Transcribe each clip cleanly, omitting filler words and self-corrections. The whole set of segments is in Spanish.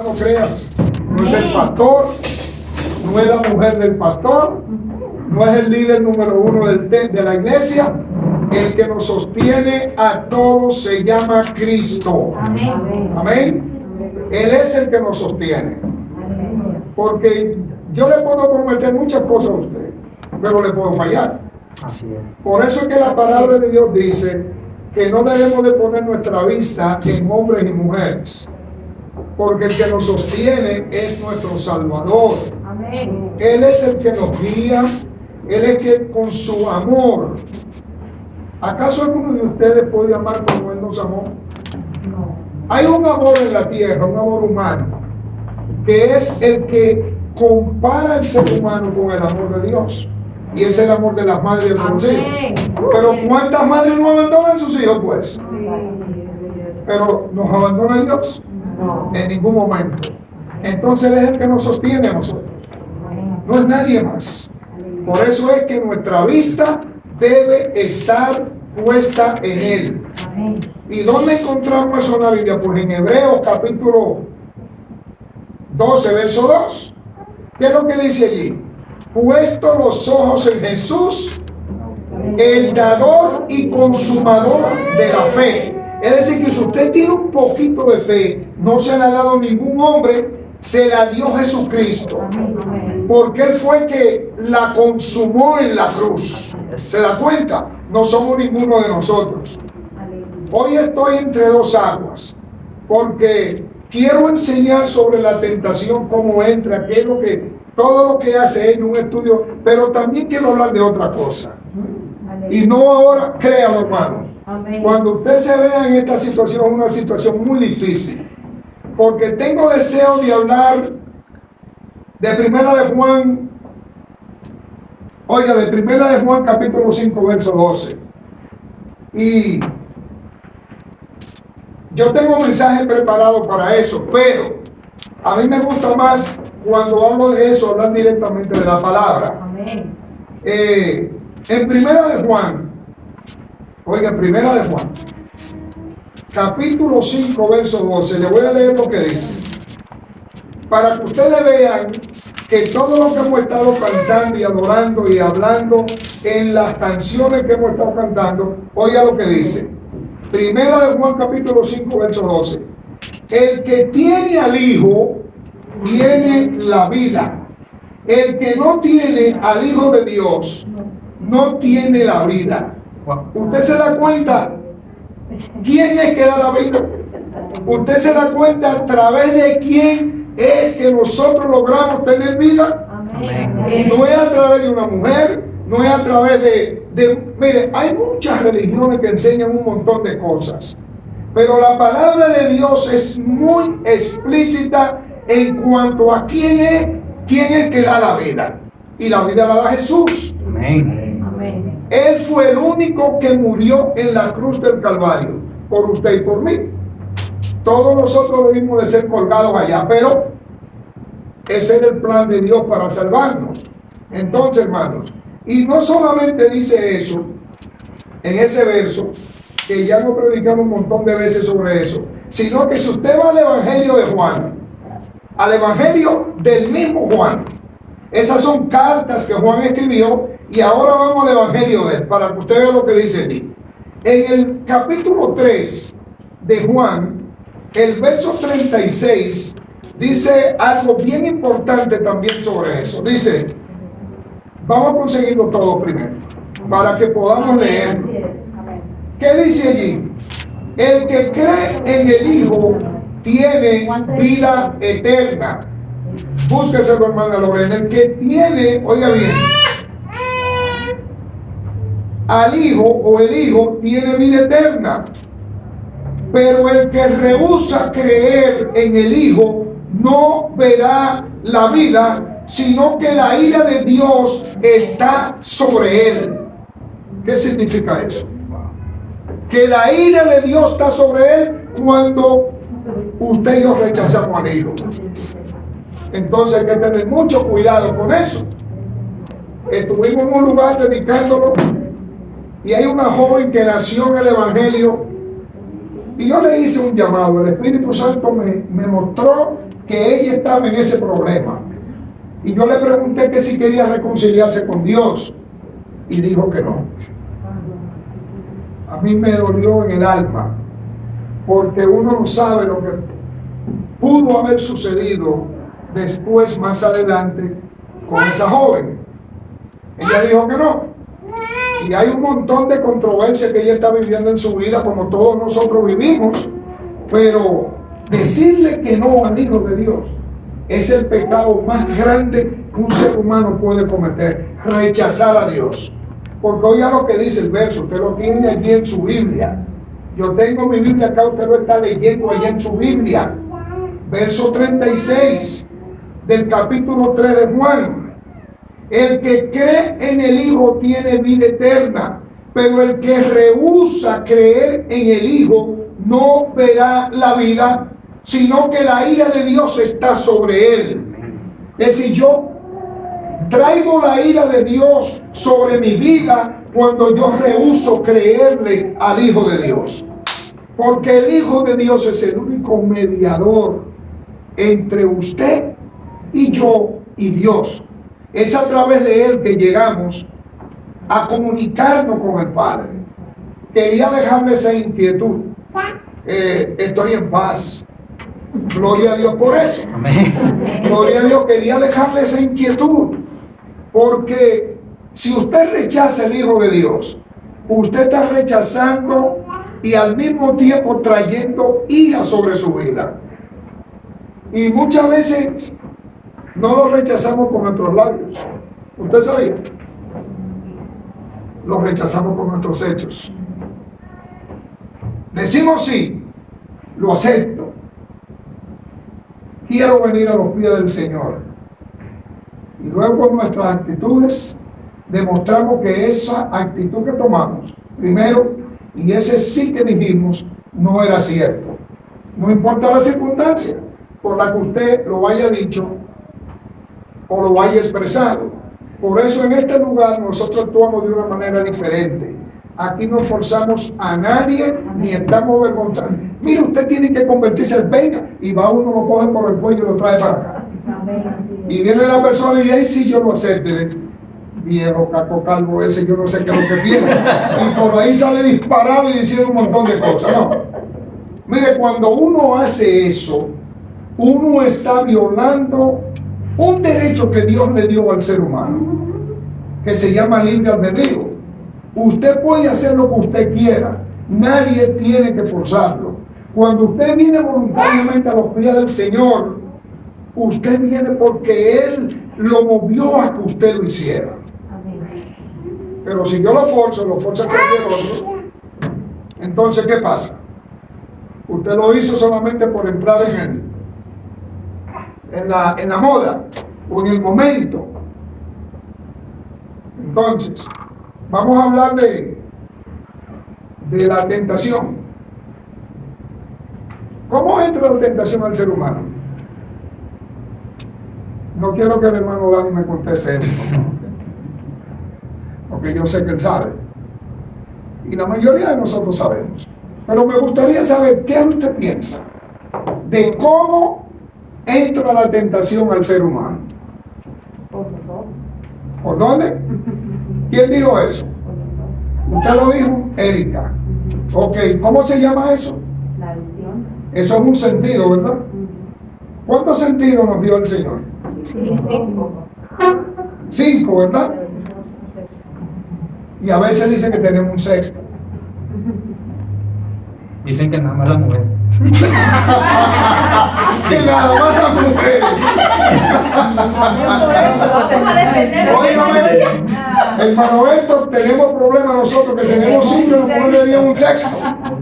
hermano, crean. No es el pastor, no es la mujer del pastor, no es el líder número uno de la iglesia. El que nos sostiene a todos se llama Cristo. Amén. Amén. Él es el que nos sostiene. Porque yo le puedo prometer muchas cosas a usted, pero le puedo fallar. Así es. Por eso es que la palabra de Dios dice que no debemos de poner nuestra vista en hombres y mujeres, porque el que nos sostiene es nuestro Salvador. Amén. Él es el que nos guía, Él es que con su amor. ¿Acaso alguno de ustedes puede amar como Él nos amó? No. Hay un amor en la tierra, un amor humano, que es el que compara al ser humano con el amor de Dios. Y es el amor de las madres a sus hijos. Amén. Pero ¿cuántas madres no abandonan sus hijos, pues? Pero ¿nos abandona Dios? No. En ningún momento. Entonces Él es el que nos sostiene a nosotros. No es nadie más. Por eso es que nuestra vista debe estar puesta en Él. Amén. ¿Y dónde encontramos eso en la Biblia? Pues en Hebreos capítulo 12, verso 2. ¿Qué es lo que dice allí? Puesto los ojos en Jesús, el dador y consumador de la fe. Es decir, que si usted tiene un poquito de fe, no se la ha dado ningún hombre, se la dio Jesucristo. Amén. Porque Él fue el que la consumó en la cruz. ¿Se da cuenta? No somos ninguno de nosotros. Hoy estoy entre dos aguas, porque quiero enseñar sobre la tentación, cómo entra, qué es lo que, todo lo que hace en un estudio, pero también quiero hablar de otra cosa. Y no ahora, créalo, hermano. Amén. Cuando usted se vea en esta situación, una situación muy difícil, porque tengo deseo de hablar de Primera de Juan, oiga, de Primera de Juan capítulo 5, verso 12. Y yo tengo un mensaje preparado para eso, pero a mí me gusta más cuando hablo de eso, hablar directamente de la palabra. Amén. En Primera de Juan, oiga, en Primera de Juan, capítulo 5, verso 12, le voy a leer lo que dice, para que ustedes vean que todo lo que hemos estado cantando y adorando y hablando en las canciones que hemos estado cantando, oiga lo que dice. Primera de Juan capítulo 5, verso 12. El que tiene al Hijo, tiene la vida. El que no tiene al Hijo de Dios, no tiene la vida. ¿Usted se da cuenta quién es que da la vida? ¿Usted se da cuenta a través de quién es que nosotros logramos tener vida? Amén. No es a través de una mujer, no es a través mire, hay muchas religiones que enseñan un montón de cosas, pero la palabra de Dios es muy explícita en cuanto a quién es que da la vida. Y la vida la da Jesús. Amén. Amén. Él fue el único que murió en la cruz del Calvario, por usted y por mí. Todos nosotros debimos de ser colgados allá, pero ese es el plan de Dios para salvarnos. Entonces, hermanos, y no solamente dice eso en ese verso, que ya hemos predicado un montón de veces sobre eso, sino que si usted va al Evangelio de Juan, al Evangelio del mismo Juan, esas son cartas que Juan escribió, y ahora vamos al Evangelio de él, para que usted vea lo que dice allí. En el capítulo 3 de Juan, el verso 36, dice algo bien importante también sobre eso. Dice, vamos a conseguirlo todo primero, para que podamos leer. ¿Qué dice allí? El que cree en el Hijo tiene vida eterna. Búsqueselo, hermana Lorena. El que tiene, oiga bien, al Hijo o el Hijo tiene vida eterna. Pero el que rehúsa creer en el Hijo no verá la vida, sino que la ira de Dios está sobre él. ¿Qué significa eso? Que la ira de Dios está sobre él cuando usted y yo rechazamos al Hijo. Entonces hay que tener mucho cuidado con eso. Estuvimos en un lugar dedicándolo y hay una joven que nació en el Evangelio y yo le hice un llamado. El Espíritu Santo me mostró que ella estaba en ese problema. Y yo le pregunté que si quería reconciliarse con Dios. Y dijo que no. A mí me dolió en el alma, porque uno no sabe lo que pudo haber sucedido después, más adelante, con esa joven. Ella dijo que no. Y hay un montón de controversia que ella está viviendo en su vida, como todos nosotros vivimos. Pero decirle que no al Hijo de Dios es el pecado más grande que un ser humano puede cometer. Rechazar a Dios. Porque oiga lo que dice el verso, usted lo tiene allí en su Biblia. Yo tengo mi Biblia acá, usted lo está leyendo allá en su Biblia. Verso 36 del capítulo 3 de Juan. El que cree en el Hijo tiene vida eterna, pero el que rehúsa creer en el Hijo no verá la vida, sino que la ira de Dios está sobre él. Es decir, yo traigo la ira de Dios sobre mi vida cuando yo rehúso creerle al Hijo de Dios. Porque el Hijo de Dios es el único mediador entre usted y yo y Dios. Es a través de Él que llegamos a comunicarnos con el Padre. Quería dejarle esa inquietud. Estoy en paz. Gloria a Dios por eso. Amén. Gloria a Dios. Quería dejarle esa inquietud. Porque si usted rechaza el Hijo de Dios, usted está rechazando y al mismo tiempo trayendo ira sobre su vida. Y muchas veces no lo rechazamos con nuestros labios. ¿Usted sabía? Lo rechazamos con nuestros hechos. Decimos sí, lo acepto. Quiero venir a los pies del Señor. Y luego con nuestras actitudes demostramos que esa actitud que tomamos, primero, y ese sí que dijimos, no era cierto. No importa la circunstancia por la que usted lo haya dicho o lo haya expresado. Por eso en este lugar nosotros actuamos de una manera diferente. Aquí no forzamos a nadie ni estamos vergonzados. Mire, usted tiene que convertirse, venga, y va uno, lo coge por el cuello y lo trae para acá. Y viene la persona y ahí sí yo lo acepto. Viejo caco calvo ese, yo no sé qué es lo que piensa. Y por ahí sale disparado y diciendo un montón de cosas. No. Mire, cuando uno hace eso, uno está violando un derecho que Dios le dio al ser humano, que se llama libre albedrío. Usted puede hacer lo que usted quiera, nadie tiene que forzarlo. Cuando usted viene voluntariamente a los pies del Señor, usted viene porque Él lo movió a que usted lo hiciera. Pero si yo lo forzo cualquier otro, entonces ¿qué pasa? Usted lo hizo solamente por entrar en la moda o en el momento. Entonces, vamos a hablar de la tentación. ¿Cómo entra la tentación al ser humano? No quiero que el hermano Dani me conteste esto, porque yo sé que él sabe. Y la mayoría de nosotros sabemos. Pero me gustaría saber qué usted piensa de cómo entra la tentación al ser humano. ¿Por dónde? ¿Quién dijo eso? Usted lo dijo, Erika. Ok, ¿cómo se llama eso? La visión. Eso es un sentido, ¿verdad? ¿Cuántos sentidos nos dio el Señor? 5, ¿verdad? Y a veces dicen que tenemos un sexto. Dicen que nada más la mujer. Que nada más las mujeres. Óigame, hermano Héctor, tenemos problemas nosotros, que tenemos 5 y nos pondrían un sexto.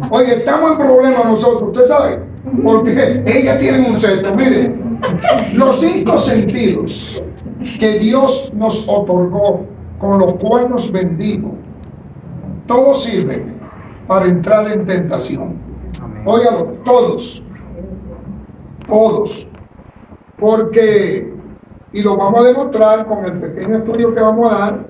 Oye, estamos en problemas nosotros, usted sabe, porque ellas tienen un sexto. Mire, los 5 sentidos que Dios nos otorgó, con los cuales nos bendijo, todos sirven para entrar en tentación. Amén. Óigalo, todos. Porque, y lo vamos a demostrar con el pequeño estudio que vamos a dar,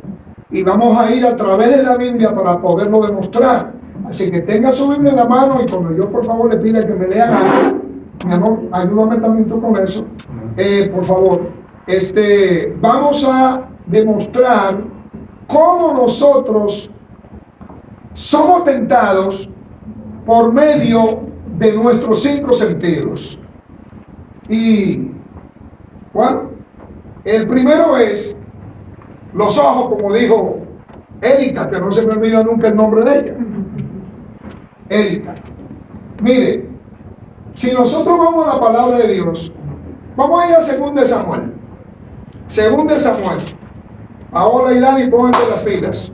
y vamos a ir a través de la Biblia para poderlo demostrar. Así que tenga su Biblia en la mano, y cuando yo por favor le pida que me lean algo, Mi amor, ayúdame también tú con eso. Por favor. Vamos a demostrar cómo nosotros somos tentados por medio de nuestros 5 sentidos. Y ¿cuál? El primero es los ojos, como dijo Erika, que no se me olvida nunca el nombre de ella. Erika. Mire, si nosotros vamos a la palabra de Dios, vamos a ir a 2 de Samuel. 2 de Samuel. Ahora, Ilani, pónganse las pilas.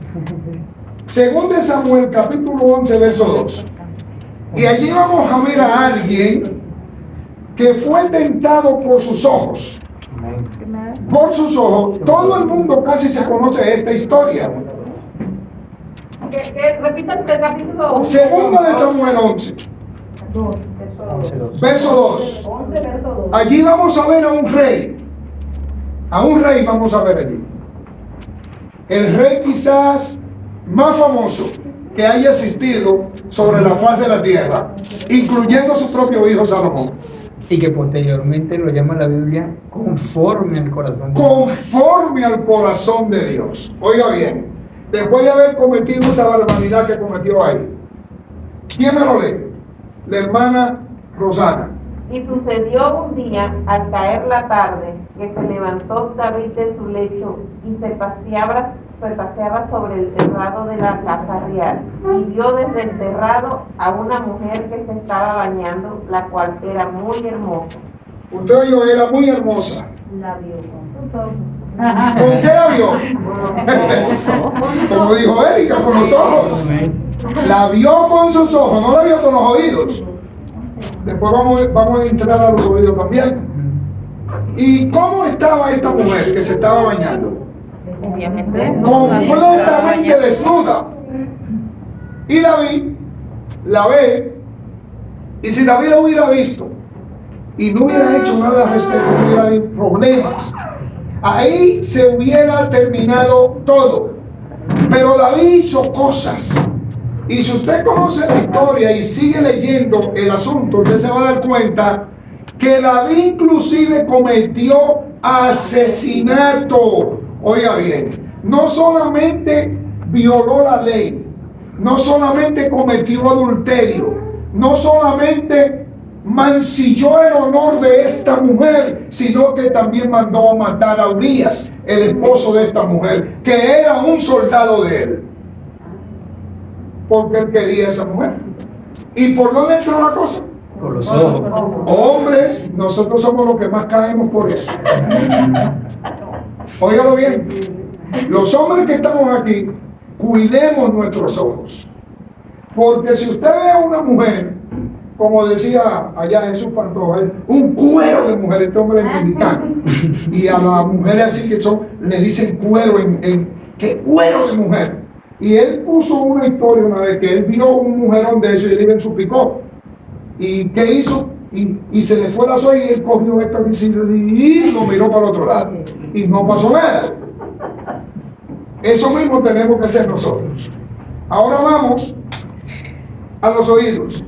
2 de Samuel, capítulo 11, verso 2. Y allí vamos a ver a alguien que fue tentado por sus ojos. Por sus ojos. Todo el mundo casi se conoce esta historia. Repita el capítulo 2 de Samuel 11. 2, Verso 2. 11, verso 2. Allí vamos a ver a un rey. A un rey vamos a ver allí. El rey quizás más famoso que haya existido sobre la faz de la tierra, incluyendo su propio hijo Salomón. Y que posteriormente lo llama la Biblia conforme al corazón de Dios. Conforme al corazón de Dios. Oiga bien, después de haber cometido esa barbaridad que cometió ahí, ¿quién me lo lee? La hermana Rosana. Y sucedió un día, al caer la tarde, que se levantó David de su lecho y se paseaba sobre el terrado de la casa real, y vio desde el terrado a una mujer que se estaba bañando, la cual era muy hermosa. Usted oyó, era muy hermosa. La vio con sus ojos. ¿Con qué la vio? Como dijo Erika, con los ojos. La vio con sus ojos, no la vio con los oídos. Después vamos a entrar a los oídos también. ¿Y cómo estaba esta mujer que se estaba bañando? Obviamente. Completamente desnuda. Y David la ve, y si David la hubiera visto y no hubiera hecho nada al respecto, no hubiera habido problemas, ahí se hubiera terminado todo. Pero David hizo cosas, y si usted conoce la historia y sigue leyendo el asunto, usted se va a dar cuenta que David inclusive cometió asesinato. Oiga bien, no solamente violó la ley, no solamente cometió adulterio, no solamente mancilló el honor de esta mujer, sino que también mandó a matar a Urías, el esposo de esta mujer, que era un soldado de él, porque él quería a esa mujer. ¿Y por dónde entró la cosa? Por los ojos. Hombres, nosotros somos los que más caemos por eso. Óigalo bien, los hombres que estamos aquí, cuidemos nuestros ojos, porque si usted ve a una mujer, como decía allá Jesús Pantoja, un cuero de mujer, este hombre es mexicano, y a las mujeres así que son, le dicen cuero ¿qué cuero de mujer? Y él puso una historia una vez que él vio un mujerón de eso y él iba en su pick-up. ¿Y qué hizo? Y se le fue la soya y él cogió esta y lo miró para el otro lado. Y no pasó nada. Eso mismo tenemos que hacer nosotros. Ahora vamos a los oídos.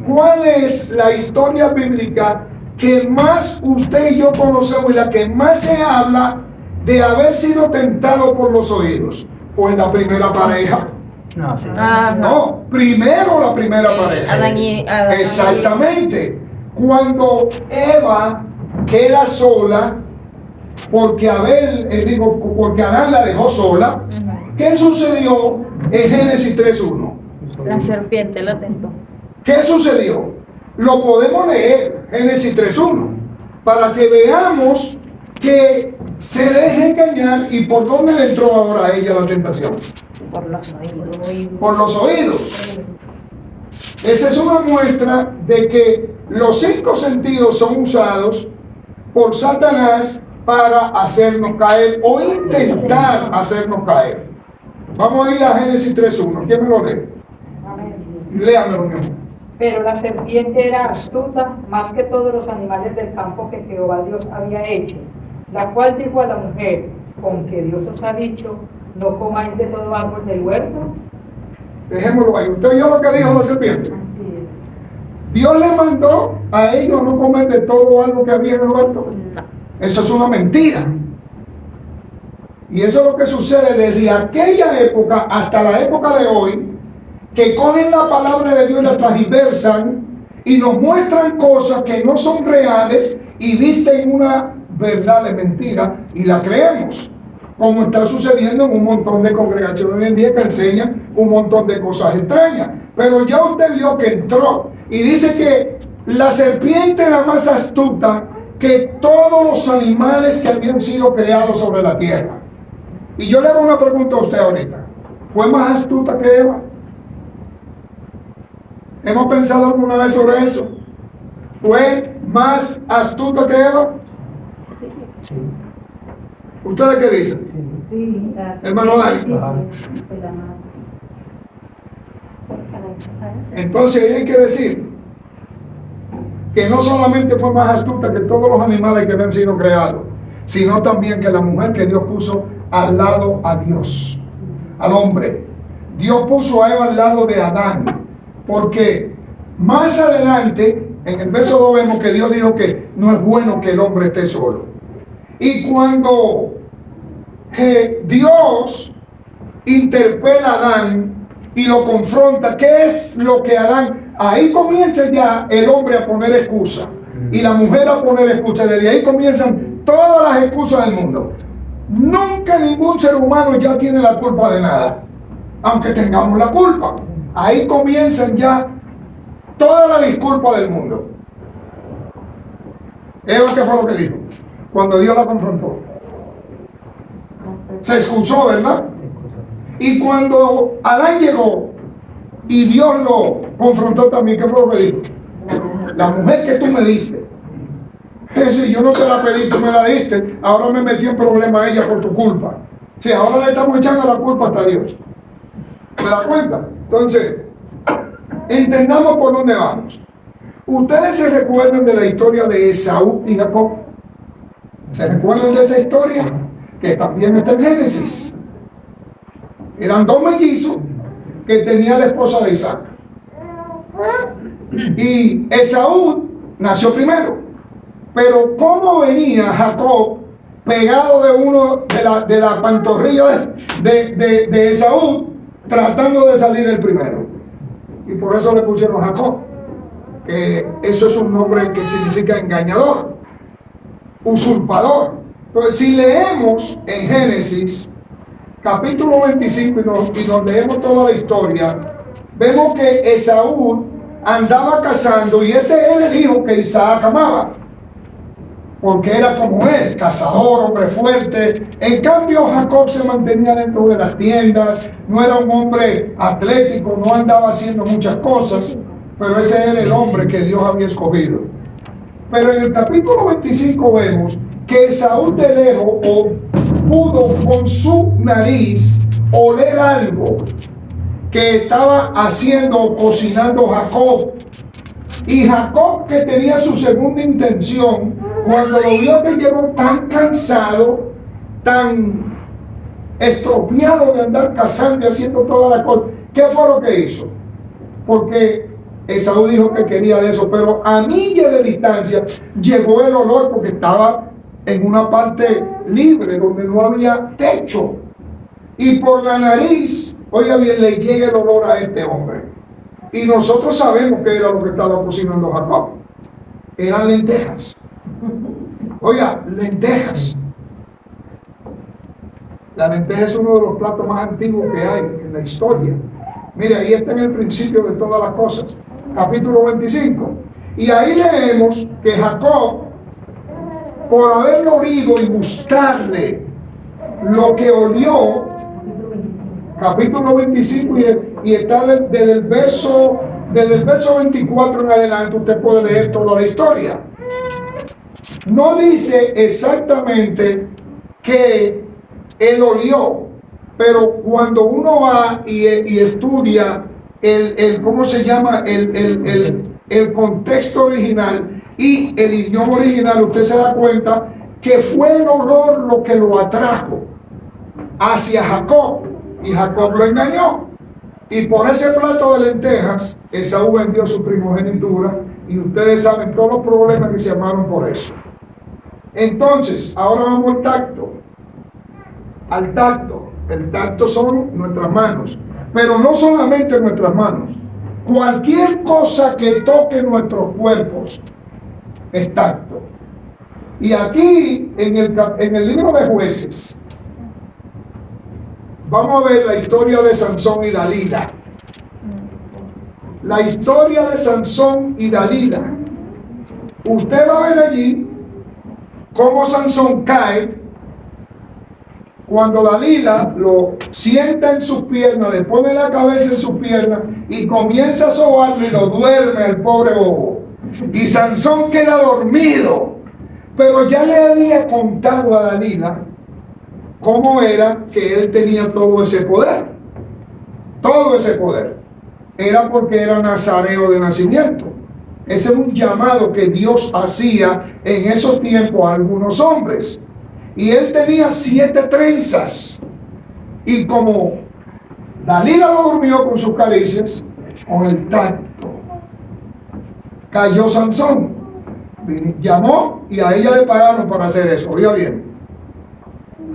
¿Cuál es la historia bíblica que más usted y yo conocemos y la que más se habla de haber sido tentado por los oídos? Pues la primera pareja. No, sí. No, primero la primera pareja. Adán Exactamente. Cuando Eva queda sola, porque porque Adán la dejó sola, ¿qué sucedió en Génesis 3:1? La serpiente la tentó. ¿Qué sucedió? Lo podemos leer, Génesis 3:1, para que veamos que se deje engañar. ¿Y por dónde le entró ahora a ella la tentación? Por los oídos. Por los oídos. Esa es una muestra de que los 5 sentidos son usados por Satanás para hacernos caer o intentar hacernos caer. Vamos a ir a Génesis 3:1. ¿Quién me lo lee? Léamelo, mi amor. Pero la serpiente era astuta más que todos los animales del campo que Jehová Dios había hecho, la cual dijo a la mujer: con que Dios os ha dicho, no comáis de todo árbol del huerto. Dejémoslo ahí. ¿Usted oyó lo que dijo la serpiente? Dios le mandó a ellos no comer de todo algo que había en el huerto. Eso es una mentira. Y eso es lo que sucede desde aquella época hasta la época de hoy, que cogen la palabra de Dios y la transversan y nos muestran cosas que no son reales y visten una verdad de mentira y la creemos, como está sucediendo en un montón de congregaciones hoy en día que enseñan un montón de cosas extrañas. Pero ya usted vio que entró y dice que la serpiente era más astuta que todos los animales que habían sido creados sobre la tierra. Y yo le hago una pregunta a usted ahorita. ¿Fue más astuta que Eva? ¿Hemos pensado alguna vez sobre eso? ¿Fue más astuta que Eva? Sí. ¿Ustedes qué dicen? Sí, Hermano Dani. Entonces hay que decir que no solamente fue más astuta que todos los animales que habían sido creados, sino también que la mujer que Dios puso al lado a Dios, al hombre. Dios puso a Eva al lado de Adán, porque más adelante, en el verso 2 vemos que Dios dijo que no es bueno que el hombre esté solo. Y cuando Dios interpela a Adán y lo confronta, ¿qué es lo que Adán? Ahí comienza ya el hombre a poner excusa y la mujer a poner excusa. Desde ahí comienzan todas las excusas del mundo. Nunca ningún ser humano ya tiene la culpa de nada, aunque tengamos la culpa. Ahí comienzan ya toda la disculpa del mundo. Eva, ¿qué fue lo que dijo? Cuando Dios la confrontó, se excusó, ¿verdad? Y cuando Adán llegó y Dios lo confrontó también, ¿qué fue lo que dijo? La mujer que tú me diste. Es decir, yo no te la pedí, tú me la diste, ahora me metí en problema ella por tu culpa. Sí, ahora le estamos echando la culpa hasta Dios. ¿Se da cuenta? Entonces, entendamos por dónde vamos. ¿Ustedes se recuerdan de la historia de Esaú y Jacob? ¿Se recuerdan de esa historia? Que también está en Génesis. Eran dos mellizos que tenía la esposa de Isaac. Y Esaú nació primero. Pero ¿cómo venía Jacob pegado de uno de la pantorrilla de Esaú, tratando de salir el primero? Y por eso le pusieron Jacob. Eso es un nombre que significa engañador, usurpador. Entonces, si leemos en Génesis capítulo 25 y nos leemos toda la historia, vemos que Esaú andaba cazando y este era el hijo que Isaac amaba, porque era como él, cazador, hombre fuerte. En cambio, Jacob se mantenía dentro de las tiendas, no era un hombre atlético, no andaba haciendo muchas cosas, pero ese era el hombre que Dios había escogido. Pero en el capítulo 25 vemos que Esaú de lejos pudo con su nariz oler algo que estaba haciendo o cocinando Jacob. Y Jacob, que tenía su segunda intención, cuando lo vio que llegó tan cansado, tan estropeado de andar cazando y haciendo todas las cosas, ¿qué fue lo que hizo? Porque Esaú dijo que quería de eso, pero a millas de distancia llegó el olor porque estaba en una parte libre donde no había techo. Y por la nariz, oiga bien, le llega el olor a este hombre. Y nosotros sabemos que era lo que estaba cocinando Jacob. Eran lentejas. Oiga, lentejas. La lenteja es uno de los platos más antiguos que hay en la historia. Mire, ahí está en el principio de todas las cosas. Capítulo 25. Y ahí leemos que Jacob, por haberlo oído y gustarle lo que olió, capítulo 25, y está desde el verso 24 en adelante, usted puede leer toda la historia. No dice exactamente que él olió, pero cuando uno va y estudia ¿cómo se llama? El contexto original y el idioma original, usted se da cuenta que fue el olor lo que lo atrajo hacia Jacob, y Jacob lo engañó. Y por ese plato de lentejas, Esaú vendió su primogenitura y ustedes saben todos los problemas que se armaron por eso. Entonces, ahora vamos al tacto. Al tacto. El tacto son nuestras manos. Pero no solamente nuestras manos. Cualquier cosa que toque nuestros cuerpos es tacto. Y aquí, en el libro de Jueces, vamos a ver la historia de Sansón y Dalila. La historia de Sansón y Dalila. Usted va a ver allí cómo Sansón cae cuando Dalila lo sienta en sus piernas, le pone la cabeza en sus piernas y comienza a sobarlo y lo duerme al pobre bobo. Y Sansón queda dormido. Pero ya le había contado a Dalila cómo era que él tenía todo ese poder. Todo ese poder. Era porque era nazareo de nacimiento. Ese es un llamado que Dios hacía en esos tiempos a algunos hombres. Y él tenía 7 trenzas. Y como Dalila lo durmió con sus caricias, con el tacto, cayó Sansón. Llamó y a ella le pagaron para hacer eso. Oiga bien.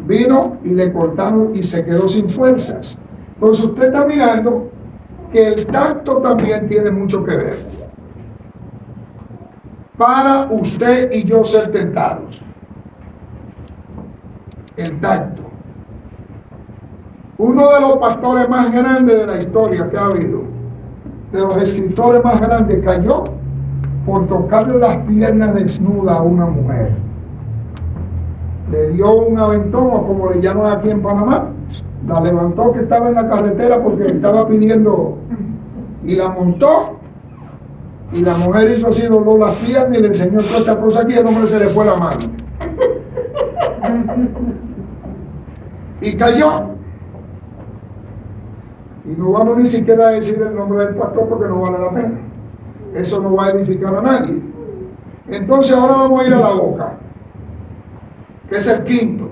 Vino y le cortaron y se quedó sin fuerzas. Entonces usted está mirando que el tacto también tiene mucho que ver para usted y yo ser tentados. El tacto. Uno de los pastores más grandes de la historia que ha habido, de los escritores más grandes, cayó por tocarle las piernas desnudas a una mujer. Le dio un aventón, o como le llaman aquí en Panamá, la levantó que estaba en la carretera porque estaba pidiendo, y la montó, y la mujer hizo así, dobló las piernas y le enseñó toda esta cosa aquí, y el hombre se le fue la mano. Y cayó. Y no vamos ni siquiera a decir el nombre del pastor porque no vale la pena. Eso no va a edificar a nadie. Entonces ahora vamos a ir a la boca, que es el quinto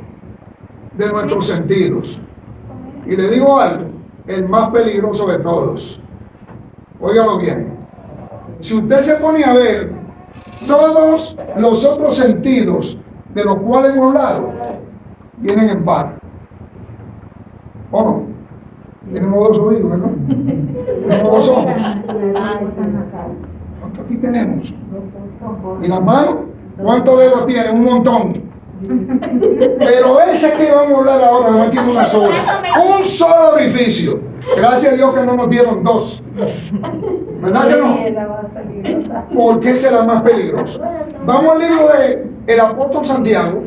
de nuestros sentidos. Y le digo algo, el más peligroso de todos. Óigalo bien. Si usted se pone a ver todos los otros sentidos de los cuales hemos hablado, vienen en par. ¿O no? Tenemos 2 oídos, ¿no? Tenemos 2 ojos. ¿Cuántos aquí tenemos? ¿Y las manos? ¿Cuántos dedos tienen? Un montón. Pero ese que vamos a hablar ahora no tiene una sola. Un solo orificio. Gracias a Dios que no nos dieron 2. ¿Verdad que no? Porque esa es la más peligrosa. Vamos al libro del apóstol Santiago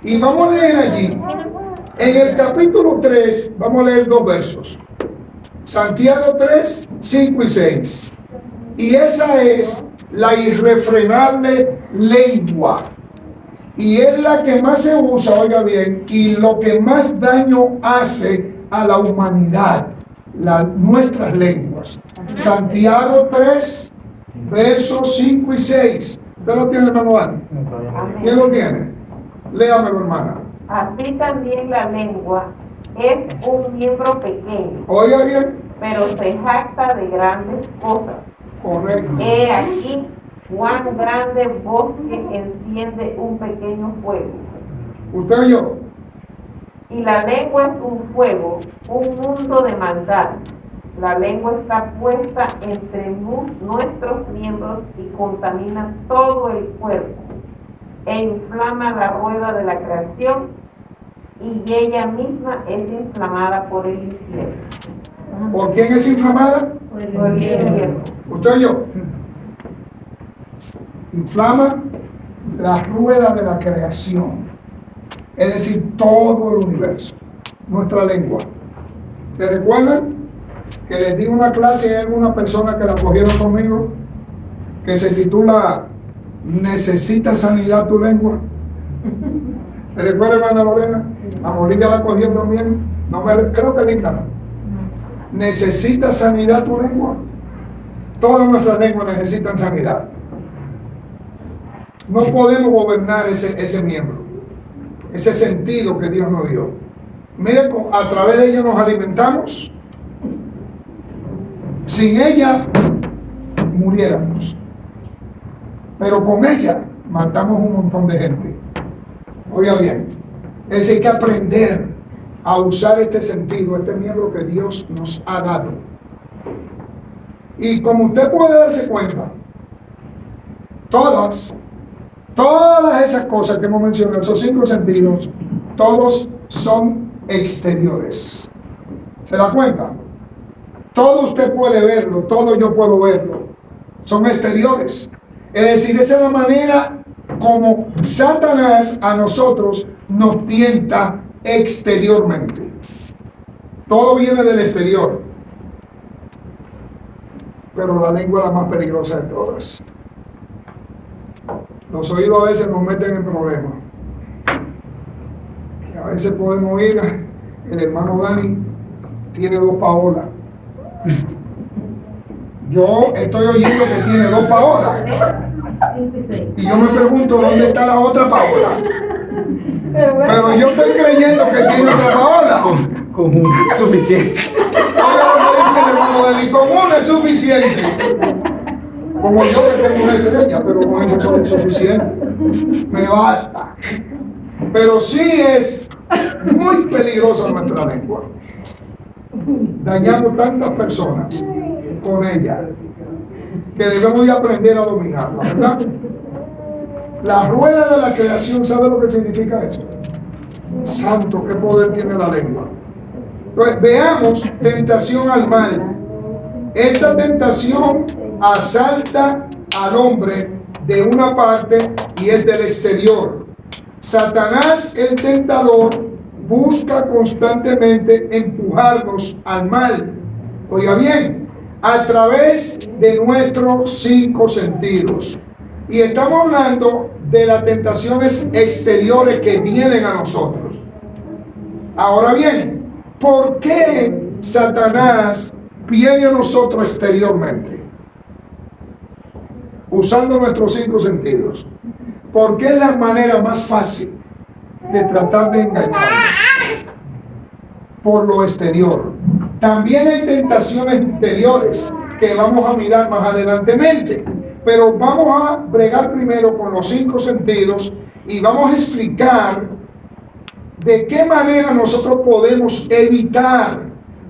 y vamos a leer allí. En el capítulo 3, vamos a leer 2 versos. Santiago 3, 5 y 6. Y esa es la irrefrenable lengua. Y es la que más se usa, oiga bien, y lo que más daño hace a la humanidad, nuestras lenguas. Santiago 3, versos 5 y 6. ¿Usted lo tiene, hermano Dani? ¿Quién lo tiene? Léamelo, hermana. Así también la lengua es un miembro pequeño, Oiga bien. pero se jacta de grandes cosas. Correcto. He aquí cuán grande bosque enciende un pequeño fuego. Usted y yo. Y la lengua es un fuego, un mundo de maldad. La lengua está puesta entre nuestros miembros y contamina todo el cuerpo e inflama la rueda de la creación, y ella misma es inflamada por el infierno. ¿Por quién es inflamada? Por el infierno. Usted y yo. Inflama la rueda de la creación, es decir, todo el universo, nuestra lengua. ¿Se recuerdan que les di una clase y hay alguna persona que la cogieron conmigo que se titula ¿Necesita sanidad tu lengua? ¿Se recuerda, hermana Lorena? A Morilla la cogió también. No me creo que linda, ¿no? ¿Necesita sanidad tu lengua? Todas nuestras lenguas necesitan sanidad. No podemos gobernar ese miembro, ese sentido que Dios nos dio. Mire, a través de ella nos alimentamos, sin ella muriéramos. Pero con ella matamos un montón de gente. Oiga bien, es decir, hay que aprender a usar este sentido, este miembro que Dios nos ha dado. Y como usted puede darse cuenta, todas esas cosas que hemos mencionado, esos 5 sentidos, todos son exteriores. ¿Se da cuenta? Todo usted puede verlo, todo yo puedo verlo. Son exteriores. Es decir, esa es la manera como Satanás a nosotros nos tienta exteriormente. Todo viene del exterior. Pero la lengua es la más peligrosa de todas. Los oídos a veces nos meten en problemas. A veces podemos oír, el hermano Dani tiene 2 Paolas. Yo estoy oyendo que tiene 2 Paolas. Y yo me pregunto dónde está la otra Paola. Pero yo estoy creyendo que tiene otra Paola. Con una suficiente. Oiga lo que dice el hermano Dani, con una es suficiente. Como yo que tengo una estrella, pero con eso es suficiente. Me basta. Pero sí es muy peligrosa nuestra lengua. Dañamos tantas personas con ella que debemos de aprender a dominarla, ¿verdad? La rueda de la creación, ¿sabe lo que significa eso? Santo, qué poder tiene la lengua. Entonces, veamos tentación al mal. Esta tentación asalta al hombre de una parte y es del exterior. Satanás, el tentador, busca constantemente empujarnos al mal. Oiga bien, a través de nuestros 5 sentidos. Y estamos hablando de las tentaciones exteriores que vienen a nosotros. Ahora bien, ¿por qué Satanás viene a nosotros exteriormente? Usando nuestros 5 sentidos. Porque es la manera más fácil de tratar de engañarnos. Por lo exterior. También hay tentaciones interiores que vamos a mirar más adelantemente. Pero vamos a bregar primero con los 5 sentidos y vamos a explicar de qué manera nosotros podemos evitar,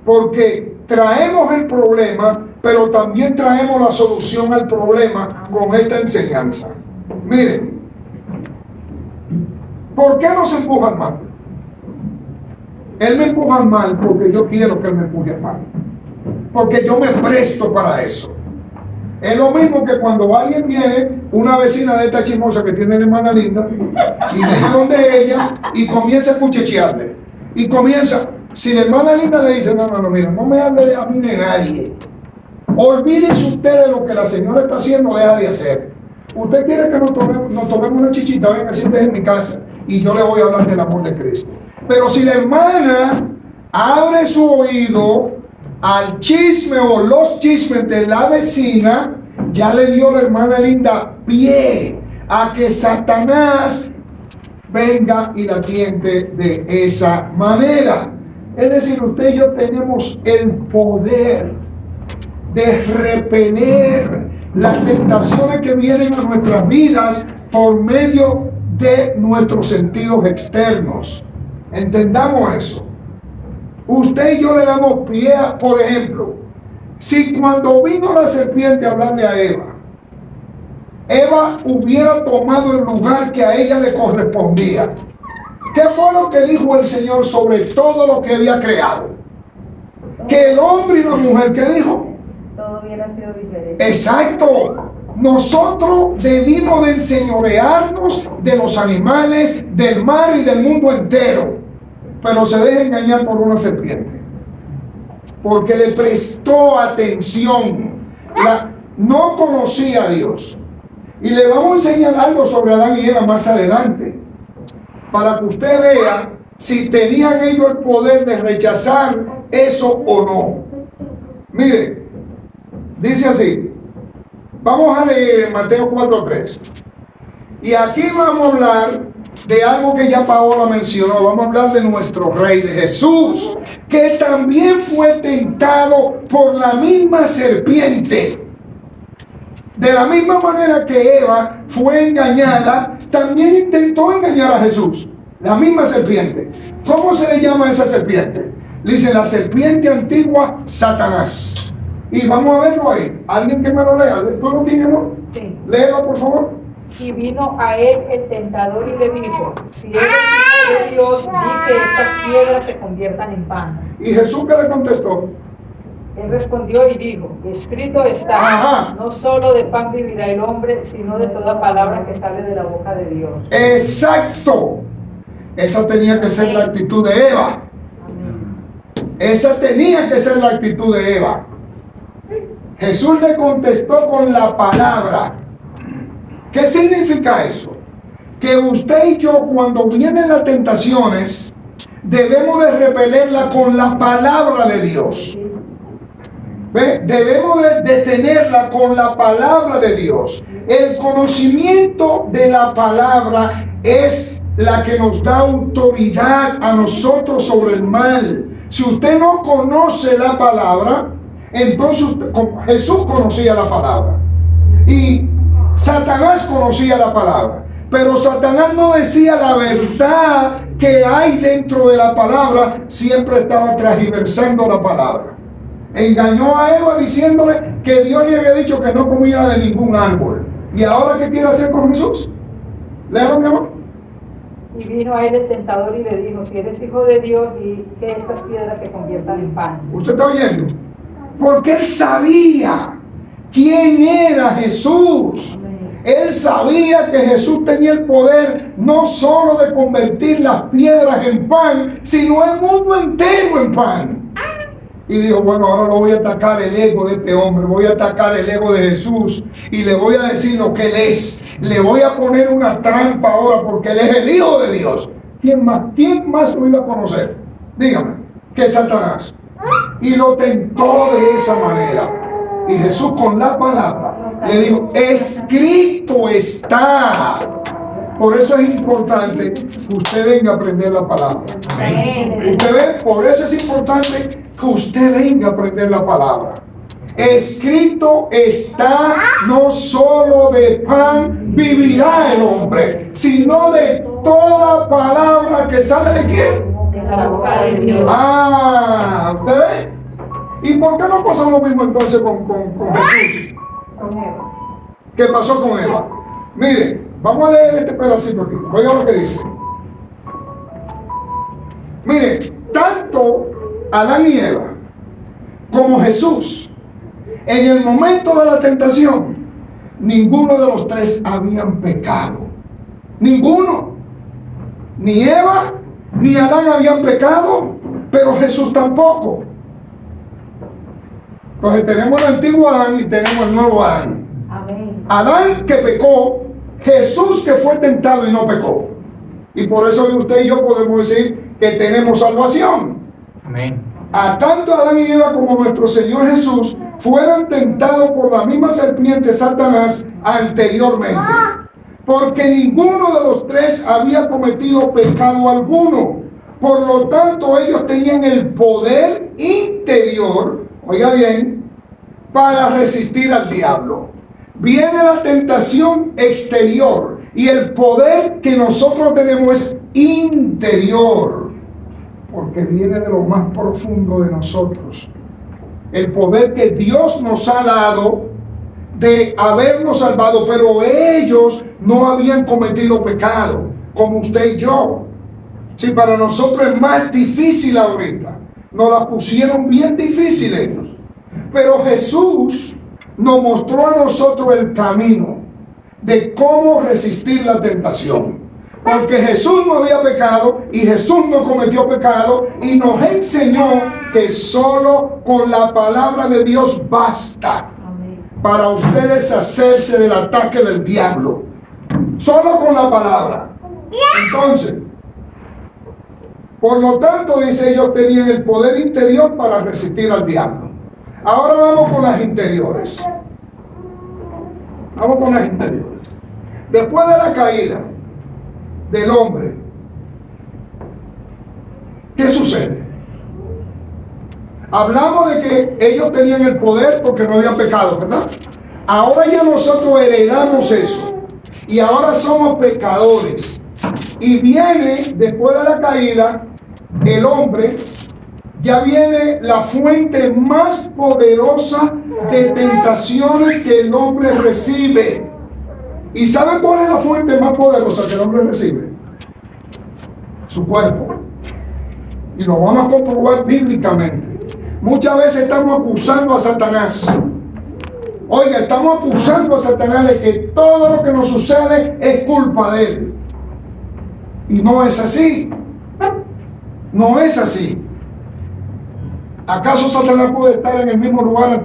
porque traemos el problema, pero también traemos la solución al problema con esta enseñanza. Miren, ¿por qué nos empujan mal? Él me empuja mal porque yo quiero que él me empuje mal, porque yo me presto para eso. Es lo mismo que cuando alguien viene, una vecina de esta chismosa que tiene la hermana linda, y viene donde ella y comienza a cuchichearle. Y comienza, si la hermana linda le dice, no, mira, no me hable a mí de nadie. Olvídense ustedes de lo que la señora está haciendo, deja de hacer. Usted quiere que nos tomemos una chichita, venga, siéntese en mi casa, y yo le voy a hablar del amor de Cristo. Pero si la hermana abre su oído al chisme o los chismes de la vecina, ya le dio la hermana linda pie a que Satanás venga y la tiente de esa manera. Es decir, usted y yo tenemos el poder de repeler las tentaciones que vienen a nuestras vidas por medio de nuestros sentidos externos. Entendamos eso. Usted y yo le damos pie a, por ejemplo, si cuando vino la serpiente a hablarle a Eva hubiera tomado el lugar que a ella le correspondía, ¿qué fue lo que dijo el Señor sobre todo lo que había creado? Que el hombre y la mujer, ¿qué dijo? Todo hubiera sido diferente. Exacto. Nosotros debimos de enseñorearnos de los animales, del mar y del mundo entero. Pero se deja engañar por una serpiente. Porque le prestó atención. No conocía a Dios. Y le vamos a enseñar algo sobre Adán y Eva más adelante. Para que usted vea si tenían ellos el poder de rechazar eso o no. Mire, dice así. Vamos a leer Mateo 4:3. Y aquí vamos a hablar de algo que ya Paola mencionó. Vamos a hablar de nuestro Rey, de Jesús, que también fue tentado por la misma serpiente. De la misma manera que Eva fue engañada, también intentó engañar a Jesús. La misma serpiente. ¿Cómo se le llama a esa serpiente? Le dice la serpiente antigua, Satanás. Y vamos a verlo ahí. ¿Alguien que me lo lea? ¿Tú lo tienes, amor? Sí. Léelo, por favor. Y vino a él el tentador y le dijo, si eres hijo de Dios, di que estas piedras se conviertan en pan. ¿Y Jesús qué le contestó? Él respondió y dijo, escrito está, Ajá. no solo de pan vivirá el hombre, sino de toda palabra que sale de la boca de Dios. Exacto. Esa tenía que ser la actitud de Eva. Esa tenía que ser la actitud de Eva. Jesús le contestó con la palabra. ¿Qué significa eso? Que usted y yo, cuando vienen las tentaciones, debemos de repelerla con la palabra de Dios. ¿Ve? Debemos de detenerla con la palabra de Dios. El conocimiento de la palabra es la que nos da autoridad a nosotros sobre el mal. Si usted no conoce la palabra, entonces Jesús conocía la palabra y Satanás conocía la palabra, pero Satanás no decía la verdad que hay dentro de la palabra, siempre estaba transversando la palabra. Engañó a Eva diciéndole que Dios le había dicho que no comiera de ningún árbol. ¿Y ahora qué quiere hacer con Jesús? Léalo, mi amor. Y vino a él el tentador y le dijo, si eres hijo de Dios, di que estas piedras se conviertan en pan. ¿Usted está oyendo? Porque él sabía quién era Jesús. Él sabía que Jesús tenía el poder no solo de convertir las piedras en pan, sino el mundo entero en pan. Y dijo, bueno, ahora lo voy a atacar el ego de este hombre, voy a atacar el ego de Jesús y le voy a decir lo que él es. Le voy a poner una trampa ahora porque él es el Hijo de Dios. ¿Quién más lo iba a conocer? Dígame, que Satanás. Y lo tentó de esa manera. Y Jesús con la palabra le dijo, escrito está. Por eso es importante que usted venga a aprender la palabra. Usted ve, por eso es importante que usted venga a aprender la palabra. Escrito está, no solo de pan vivirá el hombre, sino de toda palabra que sale de quién. De la boca de Dios. Ah, ¿usted ve? ¿Y por qué no pasó lo mismo entonces con Jesús? Con Eva. ¿Qué pasó con Eva? Mire, vamos a leer este pedacito aquí. Oiga lo que dice. Mire, tanto Adán y Eva como Jesús, en el momento de la tentación, ninguno de los tres habían pecado. Ninguno. Ni Eva ni Adán habían pecado, pero Jesús tampoco. Entonces tenemos el antiguo Adán y tenemos el nuevo Adán. Amén. Adán que pecó, Jesús que fue tentado y no pecó. Y por eso usted y yo podemos decir que tenemos salvación. Amén. A tanto Adán y Eva como nuestro Señor Jesús fueron tentados por la misma serpiente Satanás anteriormente. Porque ninguno de los tres había cometido pecado alguno. Por lo tanto, ellos tenían el poder interior, oiga bien, para resistir al diablo. Viene la tentación exterior y el poder que nosotros tenemos es interior, porque viene de lo más profundo de nosotros. El poder que Dios nos ha dado de habernos salvado, pero ellos no habían cometido pecado, como usted y yo. Si para nosotros es más difícil ahorita, nos la pusieron bien difícil ellos. Pero Jesús nos mostró a nosotros el camino de cómo resistir la tentación. Porque Jesús no había pecado y Jesús no cometió pecado y nos enseñó que solo con la palabra de Dios basta para usted deshacerse del ataque del diablo. Solo con la palabra. Entonces, por lo tanto, dice, ellos tenían el poder interior para resistir al diablo. Ahora vamos con las interiores. Vamos con las interiores. Después de la caída, del hombre, ¿qué sucede? Hablamos de que ellos tenían el poder porque no había pecado, ¿verdad? Ahora ya nosotros heredamos eso y ahora somos pecadores. Y viene, después de la caída, el hombre, ya viene la fuente más poderosa de tentaciones que el hombre recibe. ¿Y sabe cuál es la fuente más poderosa que el hombre recibe? Su cuerpo. Y lo vamos a comprobar bíblicamente. Muchas veces estamos acusando a Satanás. Oiga, estamos acusando a Satanás de que todo lo que nos sucede es culpa de él. Y no es así. No es así. ¿Acaso Satanás puede estar en el mismo lugar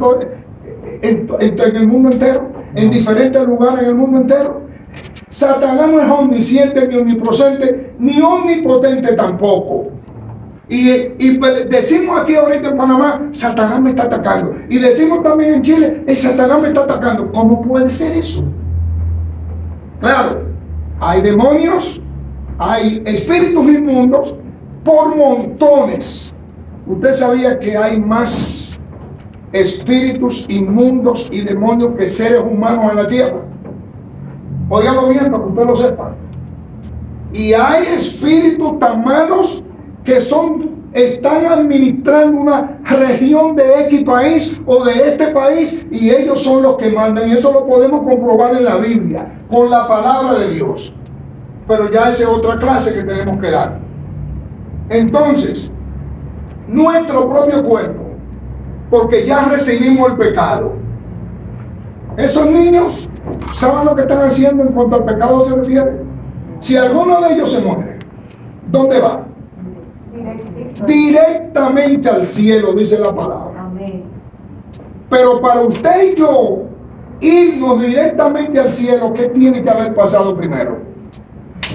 en el mundo entero? ¿En diferentes lugares en el mundo entero? Satanás no es omnisciente, ni omnipresente, ni omnipotente tampoco. Y decimos aquí ahorita en Panamá, Satanás me está atacando. Y decimos también en Chile, Satanás me está atacando. ¿Cómo puede ser eso? Claro, hay demonios, hay espíritus inmundos por montones. ¿Usted sabía que hay más espíritus inmundos y demonios que seres humanos en la tierra? Óigalo bien para que usted lo sepa. Y hay espíritus tan malos que están administrando una región de X país o de este país y ellos son los que mandan, y eso lo podemos comprobar en la Biblia con la palabra de Dios, pero ya esa es otra clase que tenemos que dar. Entonces, nuestro propio cuerpo, porque ya recibimos el pecado, esos niños ¿saben lo que están haciendo en cuanto al pecado se refiere? Si alguno de ellos se muere, ¿dónde va? Directamente al cielo, dice la palabra. Amén. Pero para usted y yo irnos directamente al cielo, ¿qué tiene que haber pasado primero?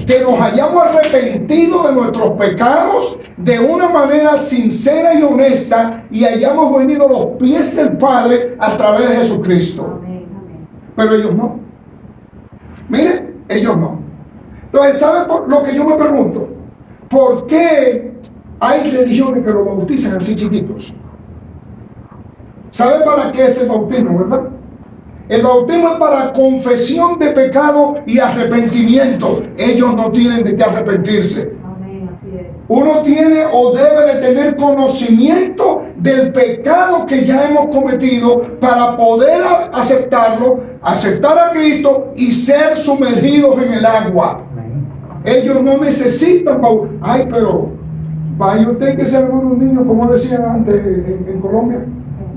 Que nos hayamos arrepentido de nuestros pecados de una manera sincera y honesta y hayamos venido a los pies del Padre a través de Jesucristo. Amén. Amén. Pero ellos no. Mire, ellos no. Entonces, ¿sabe lo que yo me pregunto? ¿Por qué hay religiones que lo bautizan así chiquitos? ¿Sabe para qué es el bautismo, verdad? El bautismo es para confesión de pecado y arrepentimiento. Ellos no tienen de qué arrepentirse. Amén. Así es. Uno tiene o debe de tener conocimiento del pecado que ya hemos cometido para poder aceptarlo, aceptar a Cristo y ser sumergidos en el agua. Ellos no necesitan ay, pero vaya usted que ser algunos niños, como decían antes en Colombia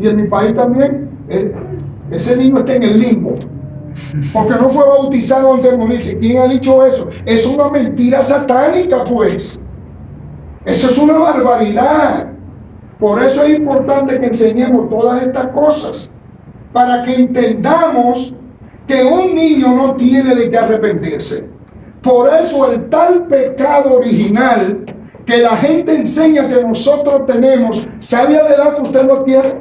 y en mi país también, ese niño está en el limbo porque no fue bautizado antes de morirse. ¿Quién ha dicho eso? Es una mentira satánica, pues. Eso es una barbaridad. Por eso es importante que enseñemos todas estas cosas, para que entendamos que un niño no tiene de qué arrepentirse. Por eso el tal pecado original que la gente enseña que nosotros tenemos, ¿sabe a la edad que usted lo adquiere?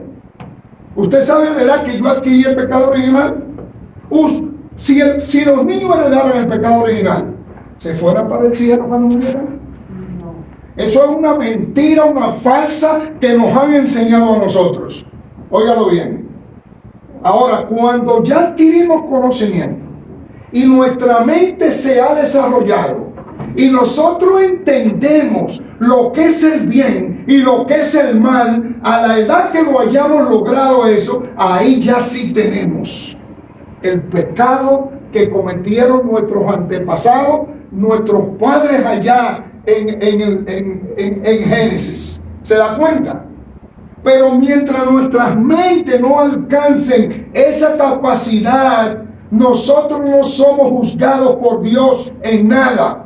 ¿Usted sabe a la edad que yo adquirí el pecado original? Si los niños heredaran el pecado original, ¿se fueran para el cielo cuando murieran? Eso es una mentira, una falsa que nos han enseñado a nosotros. Óigalo bien. Ahora, cuando ya adquirimos conocimiento y nuestra mente se ha desarrollado y nosotros entendemos lo que es el bien y lo que es el mal, a la edad que lo hayamos logrado eso, ahí ya sí tenemos el pecado que cometieron nuestros antepasados, nuestros padres allá en Génesis. ¿Se da cuenta? Pero mientras nuestras mentes no alcancen esa capacidad, nosotros no somos juzgados por Dios en nada.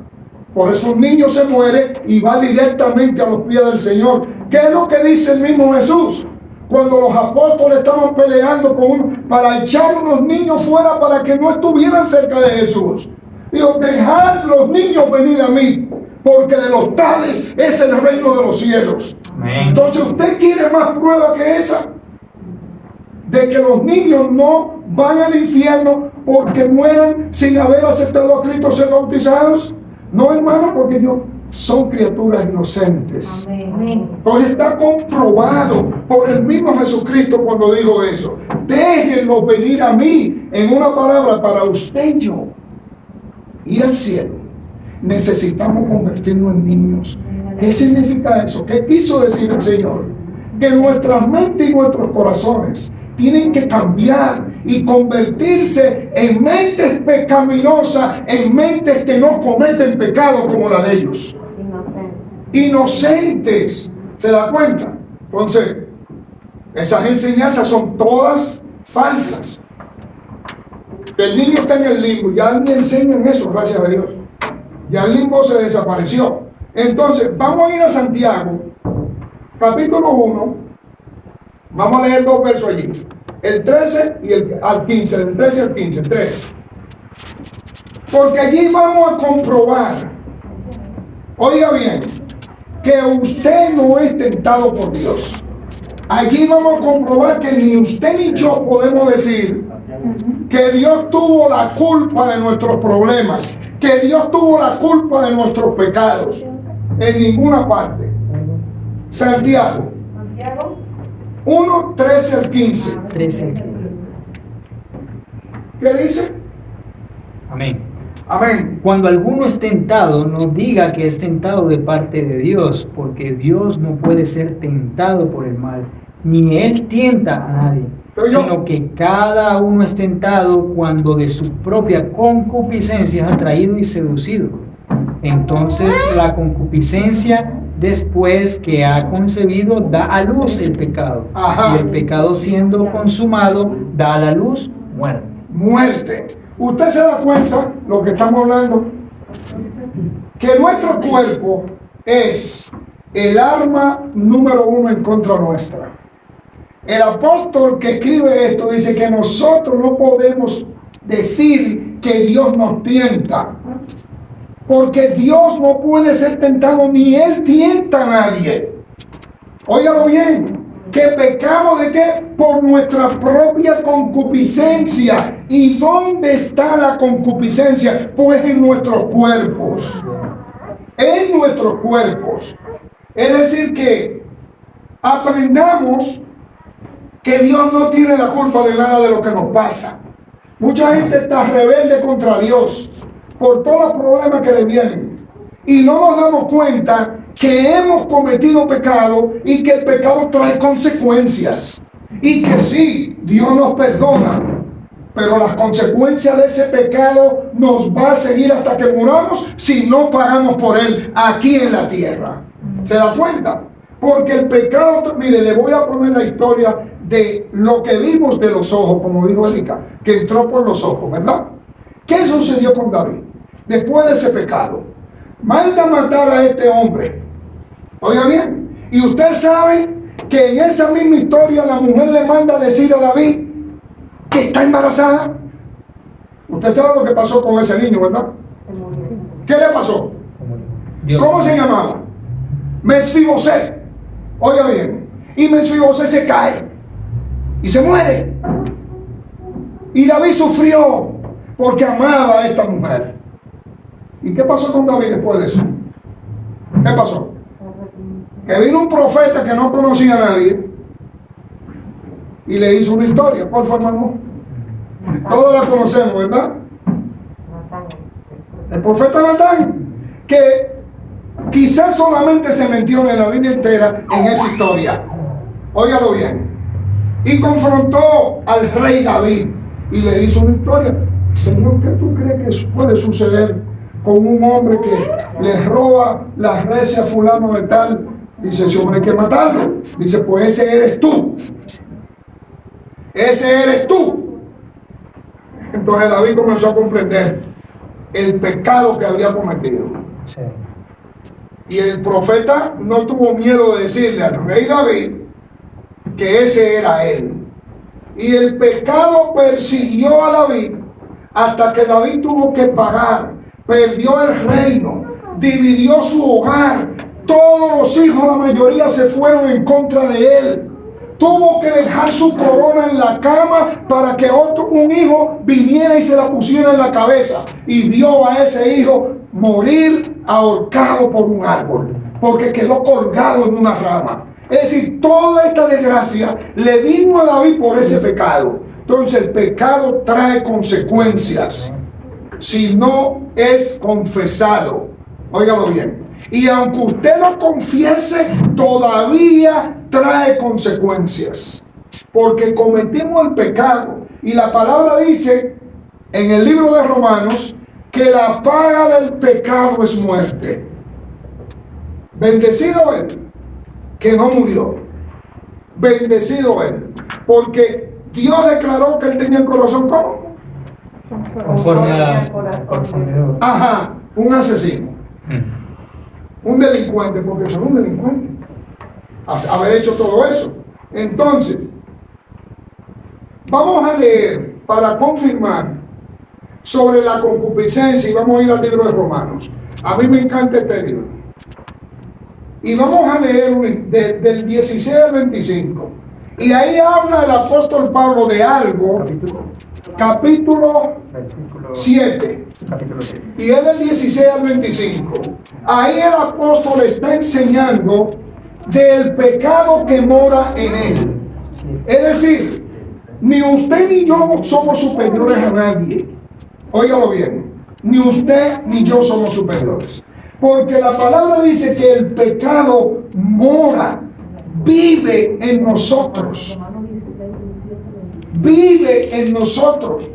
Por eso un niño se muere y va directamente a los pies del Señor. ¿Qué es lo que dice el mismo Jesús? Cuando los apóstoles estaban peleando para echar unos niños fuera para que no estuvieran cerca de Jesús. Dijo, dejad los niños venir a mí, porque de los tales es el reino de los cielos. Amén. Entonces, ¿usted quiere más prueba que esa? De que los niños no van al infierno porque mueran sin haber aceptado a Cristo ser bautizados. No, hermano, porque ellos son criaturas inocentes. Amén. Entonces está comprobado por el mismo Jesucristo cuando dijo eso. Déjenlos venir a mí. En una palabra, para usted y yo ir al cielo, necesitamos convertirnos en niños. ¿Qué significa eso? ¿Qué quiso decir el Señor? Que nuestras mentes y nuestros corazones tienen que cambiar y convertirse en mentes pecaminosas, en mentes que no cometen pecado como la de ellos. Inocentes. ¿Se da cuenta? Entonces, esas enseñanzas son todas falsas. El niño está en el limbo, ya me enseñan eso, gracias a Dios. Ya el limbo se desapareció. Entonces, vamos a ir a Santiago, capítulo 1. Vamos a leer 2 versos allí. El 13 y al 15, del 13 al 15, 3. Porque allí vamos a comprobar, oiga bien, que usted no es tentado por Dios. Allí vamos a comprobar que ni usted ni yo podemos decir que Dios tuvo la culpa de nuestros problemas, que Dios tuvo la culpa de nuestros pecados. En ninguna parte. Santiago 1, 13 al 15. 13. ¿Qué dice? Amén. Amén. Cuando alguno es tentado, no diga que es tentado de parte de Dios, porque Dios no puede ser tentado por el mal, ni Él tienta a nadie, sino que cada uno es tentado cuando de su propia concupiscencia es atraído y seducido. Entonces la concupiscencia, después que ha concebido, da a luz el pecado. Ajá. Y el pecado, siendo consumado, da a la luz muerte. Muerte. Usted se da cuenta lo que estamos hablando, que nuestro cuerpo es el arma número 1 en contra nuestra. El apóstol que escribe esto dice que nosotros no podemos decir que Dios nos tienta, porque Dios no puede ser tentado, ni Él tienta a nadie. Óigalo bien, que pecamos ¿de qué? Por nuestra propia concupiscencia. ¿Y dónde está la concupiscencia? Pues en nuestros cuerpos. En nuestros cuerpos. Es decir que aprendamos que Dios no tiene la culpa de nada de lo que nos pasa. Mucha gente está rebelde contra Dios por todos los problemas que le vienen. Y no nos damos cuenta que hemos cometido pecado y que el pecado trae consecuencias. Y que sí, Dios nos perdona, pero las consecuencias de ese pecado nos va a seguir hasta que muramos si no pagamos por él aquí en la tierra. ¿Se da cuenta? Porque el pecado, mire, le voy a poner la historia de lo que vimos de los ojos, como dijo Erika, que entró por los ojos, ¿verdad? ¿Qué sucedió con David? Después de ese pecado, manda matar a este hombre. Oiga bien, y usted sabe que en esa misma historia la mujer le manda a decir a David que está embarazada. Usted sabe lo que pasó con ese niño, ¿verdad? ¿Qué le pasó? ¿Cómo se llamaba? Mesfiboset. Oiga bien, y Mesfiboset se cae y se muere. Y David sufrió porque amaba a esta mujer. ¿Y qué pasó con David después de eso? ¿Qué pasó? Que vino un profeta que no conocía a nadie y le hizo una historia. ¿Cuál fue, hermano? Todos la conocemos, ¿verdad? El profeta Natán, que quizás solamente se mencionó en la Biblia entera en esa historia. Óigalo bien. Y confrontó al rey David y le hizo una historia. Señor, ¿qué tú crees que puede suceder con un hombre que le roba las reses a fulano de tal? Dice, ese hombre hay que matarlo. Dice, pues ese eres tú. Ese eres tú. Entonces David comenzó a comprender el pecado que había cometido. Sí. Y el profeta no tuvo miedo de decirle al rey David que ese era él. Y el pecado persiguió a David hasta que David tuvo que pagar. Perdió el reino, dividió su hogar. Todos los hijos, la mayoría, se fueron en contra de él. Tuvo que dejar su corona en la cama para que un hijo viniera y se la pusiera en la cabeza. Y vio a ese hijo morir ahorcado por un árbol, porque quedó colgado en una rama. Es decir, toda esta desgracia le vino a David por ese pecado. Entonces el pecado trae consecuencias si no es confesado. Óigalo bien. Y aunque usted lo confiese, todavía trae consecuencias, porque cometimos el pecado. Y la palabra dice en el libro de Romanos que la paga del pecado es muerte. Bendecido él que no murió. Bendecido él, porque Dios declaró que él tenía el corazón como Conforme a Dios. Ajá, un asesino, un delincuente, porque son un delincuente haber hecho todo eso. Entonces, vamos a leer para confirmar sobre la concupiscencia y vamos a ir al libro de Romanos. A mí me encanta este libro. Y vamos a leer del 16 al 25. Y ahí habla el apóstol Pablo de algo, capítulo 7. Y es del 16 al 25. Ahí el apóstol está enseñando del pecado que mora en él. Es decir, ni usted ni yo somos superiores a nadie. Óigalo bien. Ni usted ni yo somos superiores. Porque la palabra dice que el pecado mora, vive en nosotros. Vive en nosotros.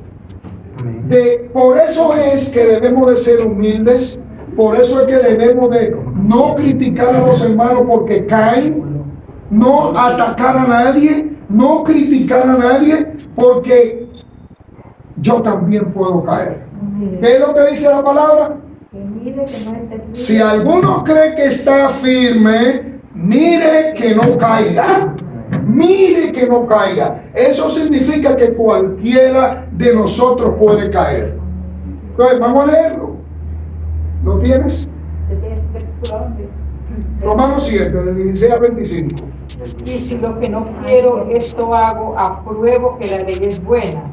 Por eso es que debemos de ser humildes. Por eso es que debemos de no criticar a los hermanos porque caen. No atacar a nadie. No criticar a nadie porque yo también puedo caer. ¿Qué es lo que dice la palabra? Si alguno cree que está firme, mire que no caiga. Mire que no caiga. Eso significa que cualquiera de nosotros puede caer. Entonces, vamos a leerlo. ¿Lo tienes? Romanos 7, del 16 al 25. Y si lo que no quiero, esto hago, apruebo que la ley es buena.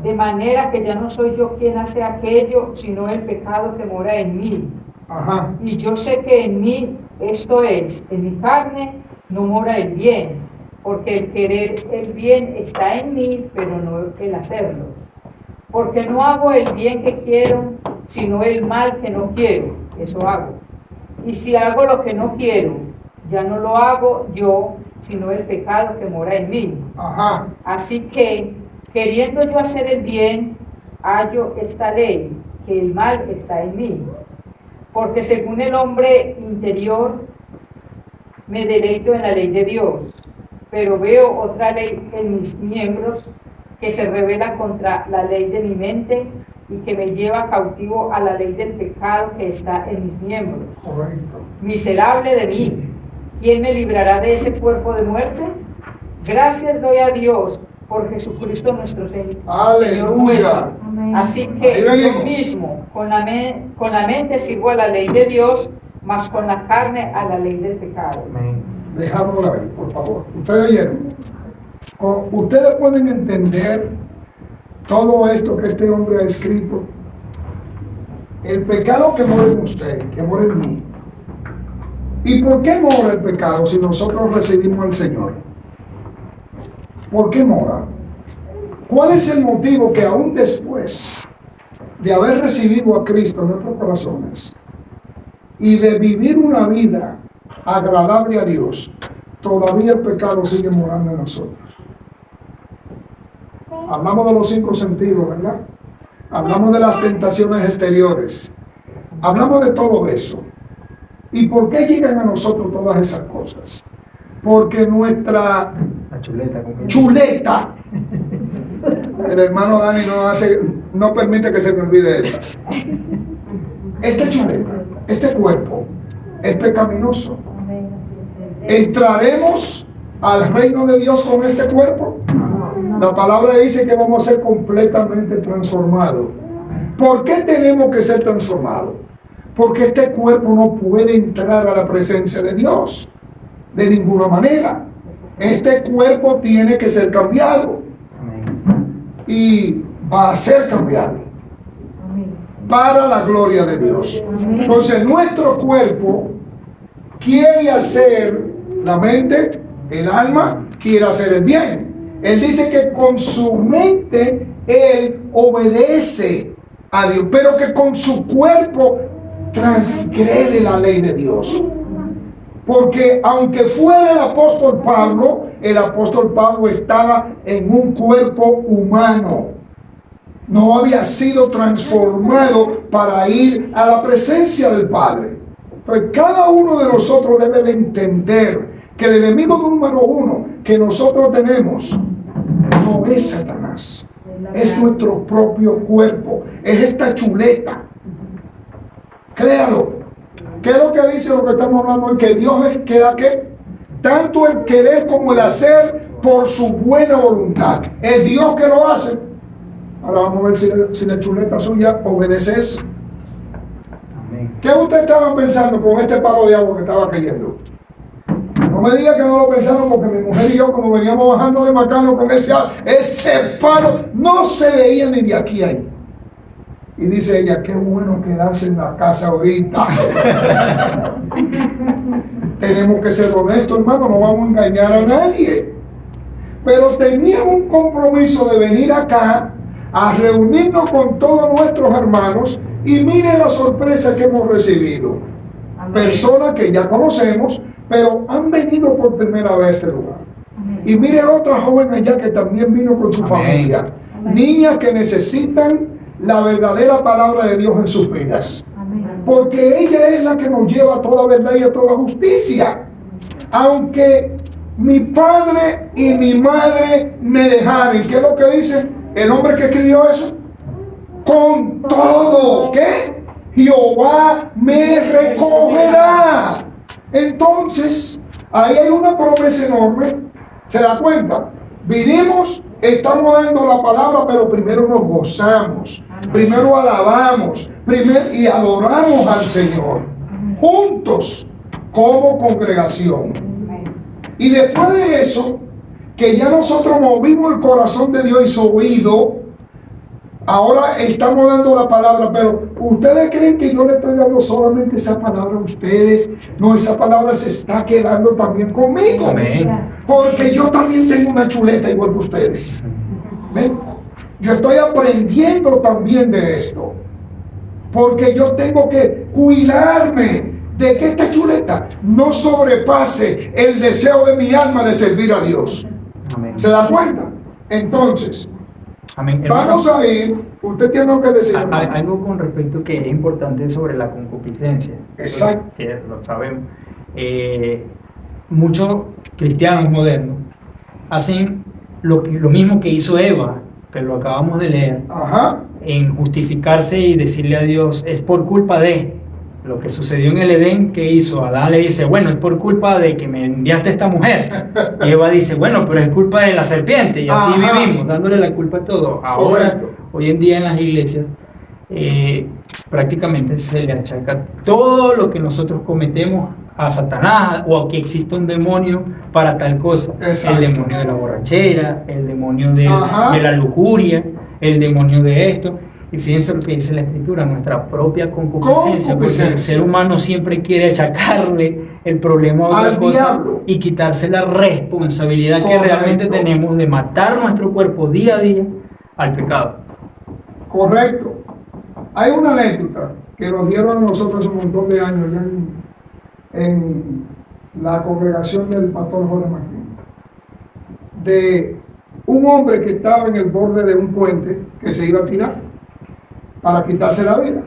De manera que ya no soy yo quien hace aquello, sino el pecado que mora en mí. Ajá. Y yo sé que en mí, esto es, en mi carne, no mora el bien, porque el querer el bien está en mí, pero no el hacerlo. Porque no hago el bien que quiero, sino el mal que no quiero, eso hago. Y si hago lo que no quiero, ya no lo hago yo, sino el pecado que mora en mí. Ajá. Así que, queriendo yo hacer el bien, hallo esta ley, que el mal está en mí. Porque según el hombre interior, me deleito en la ley de Dios, pero veo otra ley en mis miembros que se revela contra la ley de mi mente y que me lleva cautivo a la ley del pecado que está en mis miembros. Correcto. Miserable de mí, ¿quién me librará de ese cuerpo de muerte? Gracias doy a Dios por Jesucristo nuestro Señor Aleluya. nuestro. Así que Ahí venimos. yo mismo con la mente sirvo a la ley de Dios, mas con la carne a la ley del pecado. Dejámoslo ahí, por favor. Ustedes oyeron. Ustedes pueden entender todo esto que este hombre ha escrito. El pecado que mora en usted, que mora en mí. ¿Y por qué mora el pecado si nosotros recibimos al Señor? ¿Por qué mora? ¿Cuál es el motivo que aún después de haber recibido a Cristo en nuestros corazones y de vivir una vida agradable a Dios, todavía el pecado sigue morando en nosotros? Hablamos de los 5 sentidos, ¿verdad? Hablamos de las tentaciones exteriores. Hablamos de todo eso. ¿Y por qué llegan a nosotros todas esas cosas? Porque nuestra chuleta, el hermano Dani no permite que se me olvide esa. Esta chuleta, este cuerpo, es pecaminoso. ¿Entraremos al reino de Dios con este cuerpo? La palabra dice que vamos a ser completamente transformados. ¿Por qué tenemos que ser transformados? Porque este cuerpo no puede entrar a la presencia de Dios de ninguna manera. Este cuerpo tiene que ser cambiado y va a ser cambiado. para la gloria de Dios. Entonces nuestro cuerpo quiere hacer, la mente, el alma, quiere hacer el bien. Él dice que con su mente él obedece a Dios, pero que con su cuerpo transgrede la ley de Dios. Porque aunque fuera el apóstol Pablo estaba en un cuerpo humano. No había sido transformado para ir a la presencia del Padre. Pues cada uno de nosotros debe de entender que el enemigo número uno que nosotros tenemos no es Satanás, es nuestro propio cuerpo, es esta chuleta. Créalo. ¿Qué es lo que dice lo que estamos hablando? Que Dios es que da que tanto el querer como el hacer por su buena voluntad. Es Dios que lo hace. Ahora vamos a ver si la chuleta suya obedece eso. Amén. ¿Qué usted estaba pensando con este palo de agua que estaba cayendo? No me diga que no lo pensaron, porque mi mujer y yo, como veníamos bajando de Macano con ese palo, no se veía ni de aquí a ahí. Y dice ella, qué bueno quedarse en la casa ahorita. Tenemos que ser honestos, hermano, no vamos a engañar a nadie. Pero teníamos un compromiso de venir acá a reunirnos con todos nuestros hermanos, y mire la sorpresa que hemos recibido. Amén. Personas que ya conocemos, pero han venido por primera vez a este lugar. Amén. Y mire a otra joven allá que también vino con su Amén. Familia. Amén. Niñas que necesitan la verdadera palabra de Dios en sus vidas. Amén. Porque ella es la que nos lleva a toda verdad y a toda justicia. Aunque mi padre y mi madre me dejaren, ¿qué es lo que dice el hombre que escribió eso? Con todo, ¿qué? Jehová me recogerá. Entonces, ahí hay una promesa enorme. ¿Se da cuenta? Vinimos, estamos dando la palabra, pero primero nos gozamos, primero alabamos, primero y adoramos al Señor, juntos, como congregación. Y después de eso, que ya nosotros movimos el corazón de Dios y su oído, ahora estamos dando la palabra. Pero ¿ustedes creen que yo le estoy dando solamente esa palabra a ustedes? No, esa palabra se está quedando también conmigo. Amén. Porque yo también tengo una chuleta igual que ustedes. ¿Ven? Yo estoy aprendiendo también de esto, porque yo tengo que cuidarme de que esta chuleta no sobrepase el deseo de mi alma de servir a Dios. Amén. ¿Se da cuenta? Entonces, amén. Vamos a ir. Usted tiene algo que decir. Algo con respecto que es importante sobre la concupiscencia. Exacto. Que lo sabemos. Muchos cristianos modernos hacen lo mismo que hizo Eva, que lo acabamos de leer. Ajá. En justificarse y decirle a Dios, es por culpa de lo que sucedió en el Edén. ¿Qué hizo? Adán le dice, bueno, es por culpa de que me enviaste esta mujer. Y Eva dice, bueno, pero es culpa de la serpiente. Y así vivimos, dándole la culpa a todo. Ahora, hoy en día en las iglesias, prácticamente se le achaca todo lo que nosotros cometemos a Satanás, o a que existe un demonio para tal cosa. Exacto. El demonio de la borrachera, el demonio de la lujuria, el demonio de esto. Y fíjense lo que dice la Escritura, nuestra propia concupiscencia, porque el ser humano siempre quiere achacarle el problema a otra cosa diablo y quitarse la responsabilidad que realmente tenemos de matar nuestro cuerpo día a día al pecado. Correcto. Hay una anécdota que nos dieron a nosotros hace un montón de años ya en la congregación del pastor Jorge Martín, de un hombre que estaba en el borde de un puente que se iba a tirar para quitarse la vida.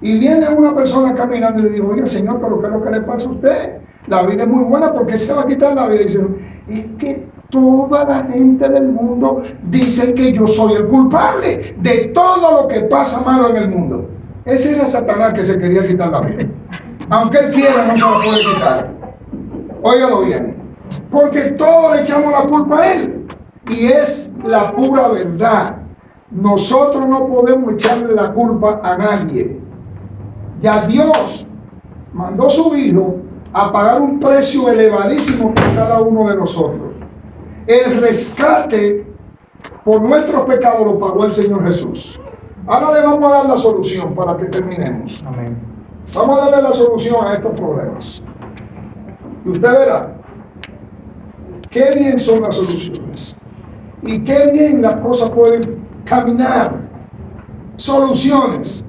Y viene una persona caminando y le dijo, oye señor, pero ¿qué es lo que le pasa a usted? La vida es muy buena, ¿por qué se va a quitar la vida? Y dice, es que toda la gente del mundo dice que yo soy el culpable de todo lo que pasa malo en el mundo. Ese era Satanás que se quería quitar la vida. Aunque él quiera, no se la puede quitar. Óigalo bien, porque todos le echamos la culpa a él, y es la pura verdad. Nosotros no podemos echarle la culpa a nadie. Ya Dios mandó su Hijo a pagar un precio elevadísimo por cada uno de nosotros. El rescate por nuestros pecados lo pagó el Señor Jesús. Ahora le vamos a dar la solución para que terminemos. Amén. Vamos a darle la solución a estos problemas. Y usted verá qué bien son las soluciones. Y qué bien las cosas pueden caminar. Soluciones.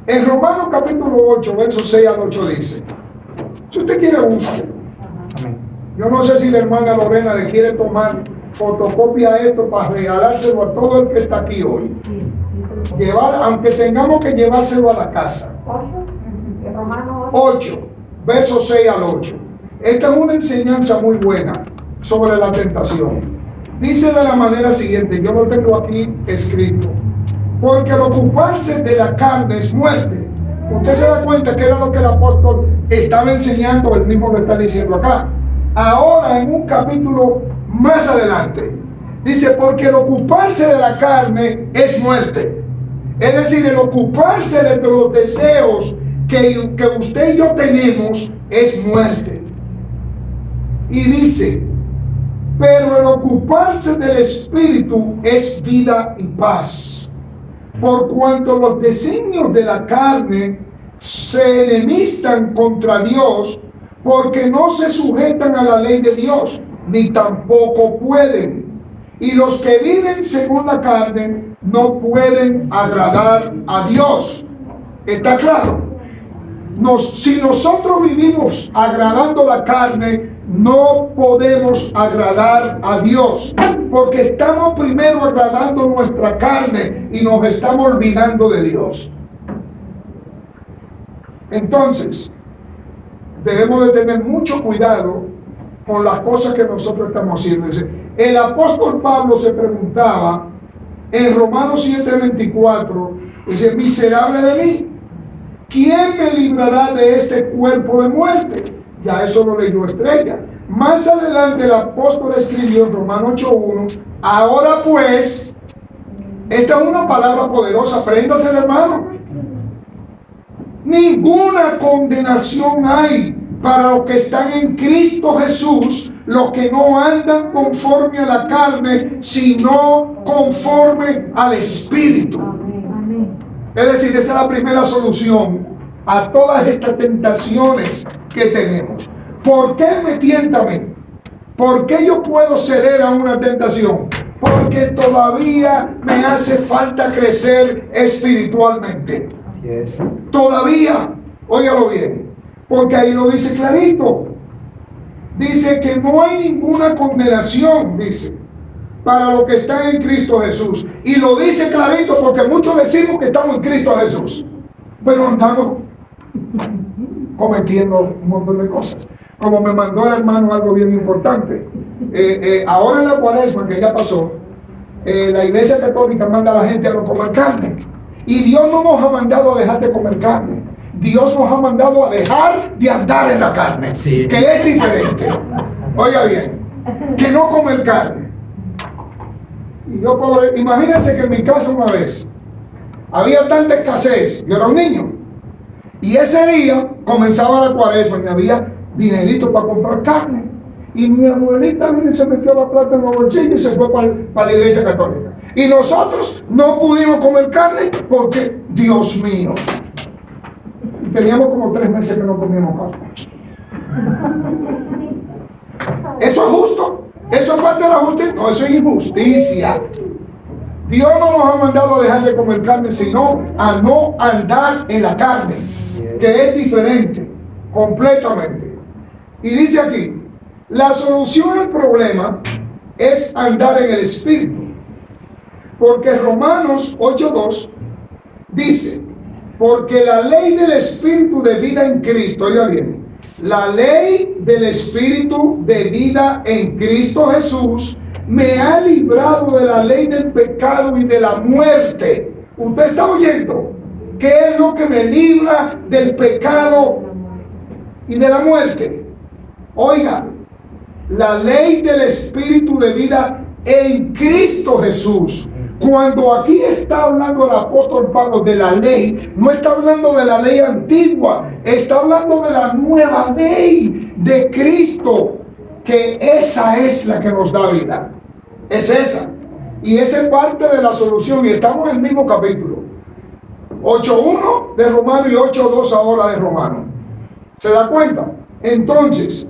En Romanos capítulo 8, versos 6 al 8 dice, si usted quiere busque. Amén. Yo no sé si la hermana Lorena le quiere tomar fotocopia de esto para regalárselo a todo el que está aquí hoy. Llevar, aunque tengamos que llevárselo a la casa. 8, Romanos 8, versos 6 al 8. Esta es una enseñanza muy buena sobre la tentación. Dice de la manera siguiente, yo lo tengo aquí escrito. Porque el ocuparse de la carne es muerte. Usted se da cuenta que era lo que el apóstol estaba enseñando, él mismo lo está diciendo acá. Ahora en un capítulo más adelante, dice, porque el ocuparse de la carne es muerte. Es decir, el ocuparse de los deseos que usted y yo tenemos es muerte. Y dice, pero el ocuparse del Espíritu es vida y paz. Por cuanto los designios de la carne se enemistan contra Dios, porque no se sujetan a la ley de Dios, ni tampoco pueden. Y los que viven según la carne no pueden agradar a Dios. ¿Está claro? Si nosotros vivimos agradando la carne, no podemos agradar a Dios, porque estamos primero agradando nuestra carne y nos estamos olvidando de Dios. Entonces, debemos de tener mucho cuidado con las cosas que nosotros estamos haciendo. El apóstol Pablo se preguntaba en Romanos 7:24, dice, miserable de mí, ¿quién me librará de este cuerpo de muerte? Ya eso lo leyó Estrella. Más adelante el apóstol escribió en Romanos 8:1, ahora pues, esta es una palabra poderosa, apréndase, hermano. Ninguna condenación hay para los que están en Cristo Jesús, los que no andan conforme a la carne, sino conforme al Espíritu. Es decir, esa es la primera solución a todas estas tentaciones que tenemos. ¿Por qué me tienta a mí? ¿Por qué yo puedo ceder a una tentación? Porque todavía me hace falta crecer espiritualmente. Yes. Todavía, óigalo bien, porque ahí lo dice clarito. Dice que no hay ninguna condenación, dice, para los que están en Cristo Jesús. Y lo dice clarito porque muchos decimos que estamos en Cristo Jesús, pero andamos cometiendo un montón de cosas. Como me mandó el hermano algo bien importante. Ahora en la Cuaresma, que ya pasó, la Iglesia Católica manda a la gente a no comer carne. Y Dios no nos ha mandado a dejar de comer carne. Dios nos ha mandado a dejar de andar en la carne, sí, que es diferente. Oiga bien, que no comer carne. Y yo, pobre, imagínense que en mi casa una vez había tanta escasez, yo era un niño, y ese día comenzaba la Cuaresma y había dinerito para comprar carne. Y mi abuelita se metió la plata en los bolsillos y se fue para la Iglesia Católica. Y nosotros no pudimos comer carne porque, Dios mío, teníamos como 3 meses que no comíamos carne. ¿Eso es justo? ¿Eso es parte de la justicia? No, eso es injusticia. Dios no nos ha mandado a dejar de comer carne, sino a no andar en la carne, que es diferente, completamente. Y dice aquí, la solución al problema es andar en el Espíritu. Porque Romanos 8:2 dice, porque la ley del Espíritu de vida en Cristo, oiga bien, la ley del Espíritu de vida en Cristo Jesús me ha librado de la ley del pecado y de la muerte. ¿Usted está oyendo? ¿Qué es lo que me libra del pecado y de la muerte? Oiga, la ley del Espíritu de vida en Cristo Jesús. Cuando aquí está hablando el apóstol Pablo de la ley, no está hablando de la ley antigua, está hablando de la nueva ley de Cristo, que esa es la que nos da vida. Es esa. Y esa es parte de la solución. Y estamos en el mismo capítulo. 8.1 de Romano y 8.2 ahora de Romano. ¿Se da cuenta? Entonces,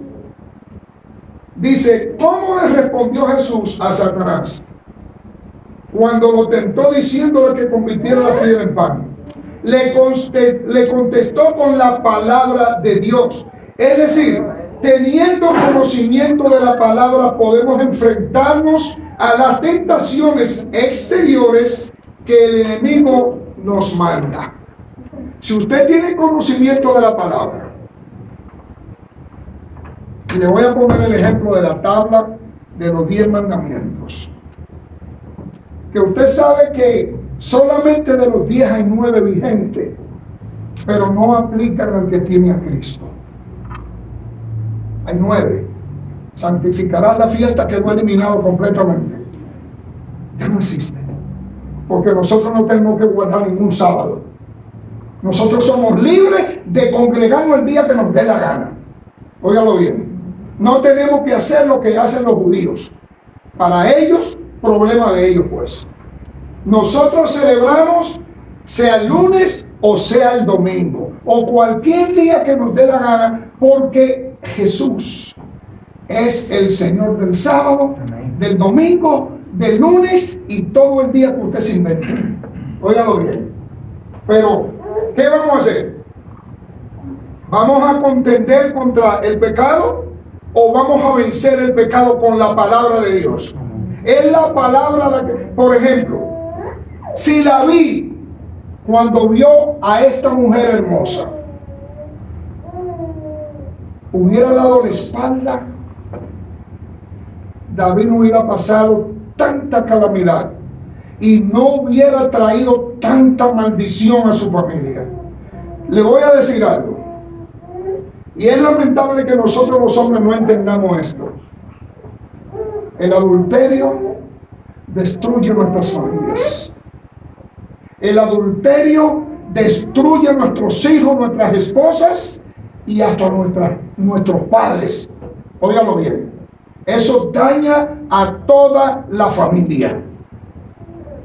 dice, ¿cómo le respondió Jesús a Satanás cuando lo tentó diciéndole que convirtiera la piedra en pan? Le contestó con la palabra de Dios. Es decir, teniendo conocimiento de la palabra, podemos enfrentarnos a las tentaciones exteriores que el enemigo nos manda. Si usted tiene conocimiento de la palabra, y le voy a poner el ejemplo de la tabla de los 10 mandamientos, que usted sabe que solamente de los 10 hay 9 vigentes, pero no aplican al que tiene a Cristo. Hay 9. Santificarás la fiesta, que lo ha eliminado completamente. Ya no existe. Porque nosotros no tenemos que guardar ningún sábado. Nosotros somos libres de congregarnos el día que nos dé la gana. Óigalo bien. No tenemos que hacer lo que hacen los judíos. Para ellos, problema de ellos pues. Nosotros celebramos sea el lunes o sea el domingo, o cualquier día que nos dé la gana, porque Jesús es el Señor del sábado, del domingo, del lunes y todo el día que usted se invente. Óigalo bien. Pero, ¿qué vamos a hacer? ¿Vamos a contender contra el pecado o vamos a vencer el pecado con la palabra de Dios? Es la palabra la que, por ejemplo, si David, cuando vio a esta mujer hermosa, hubiera dado la espalda, David no hubiera pasado tanta calamidad y no hubiera traído tanta maldición a su familia. Le voy a decir algo, y es lamentable que nosotros los hombres no entendamos esto. El adulterio destruye nuestras familias. El adulterio destruye a nuestros hijos, nuestras esposas y hasta nuestros padres. Óigalo bien. Eso daña a toda la familia.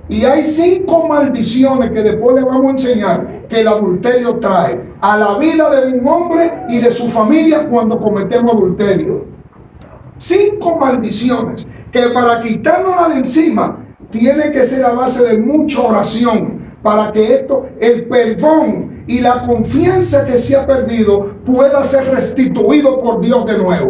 Y hay 5 maldiciones que después le vamos a enseñar que el adulterio trae a la vida de un hombre y de su familia cuando cometemos adulterio. 5 maldiciones que para quitárnoslas de encima tiene que ser a base de mucha oración, para que esto, el perdón y la confianza que se ha perdido pueda ser restituido por Dios de nuevo.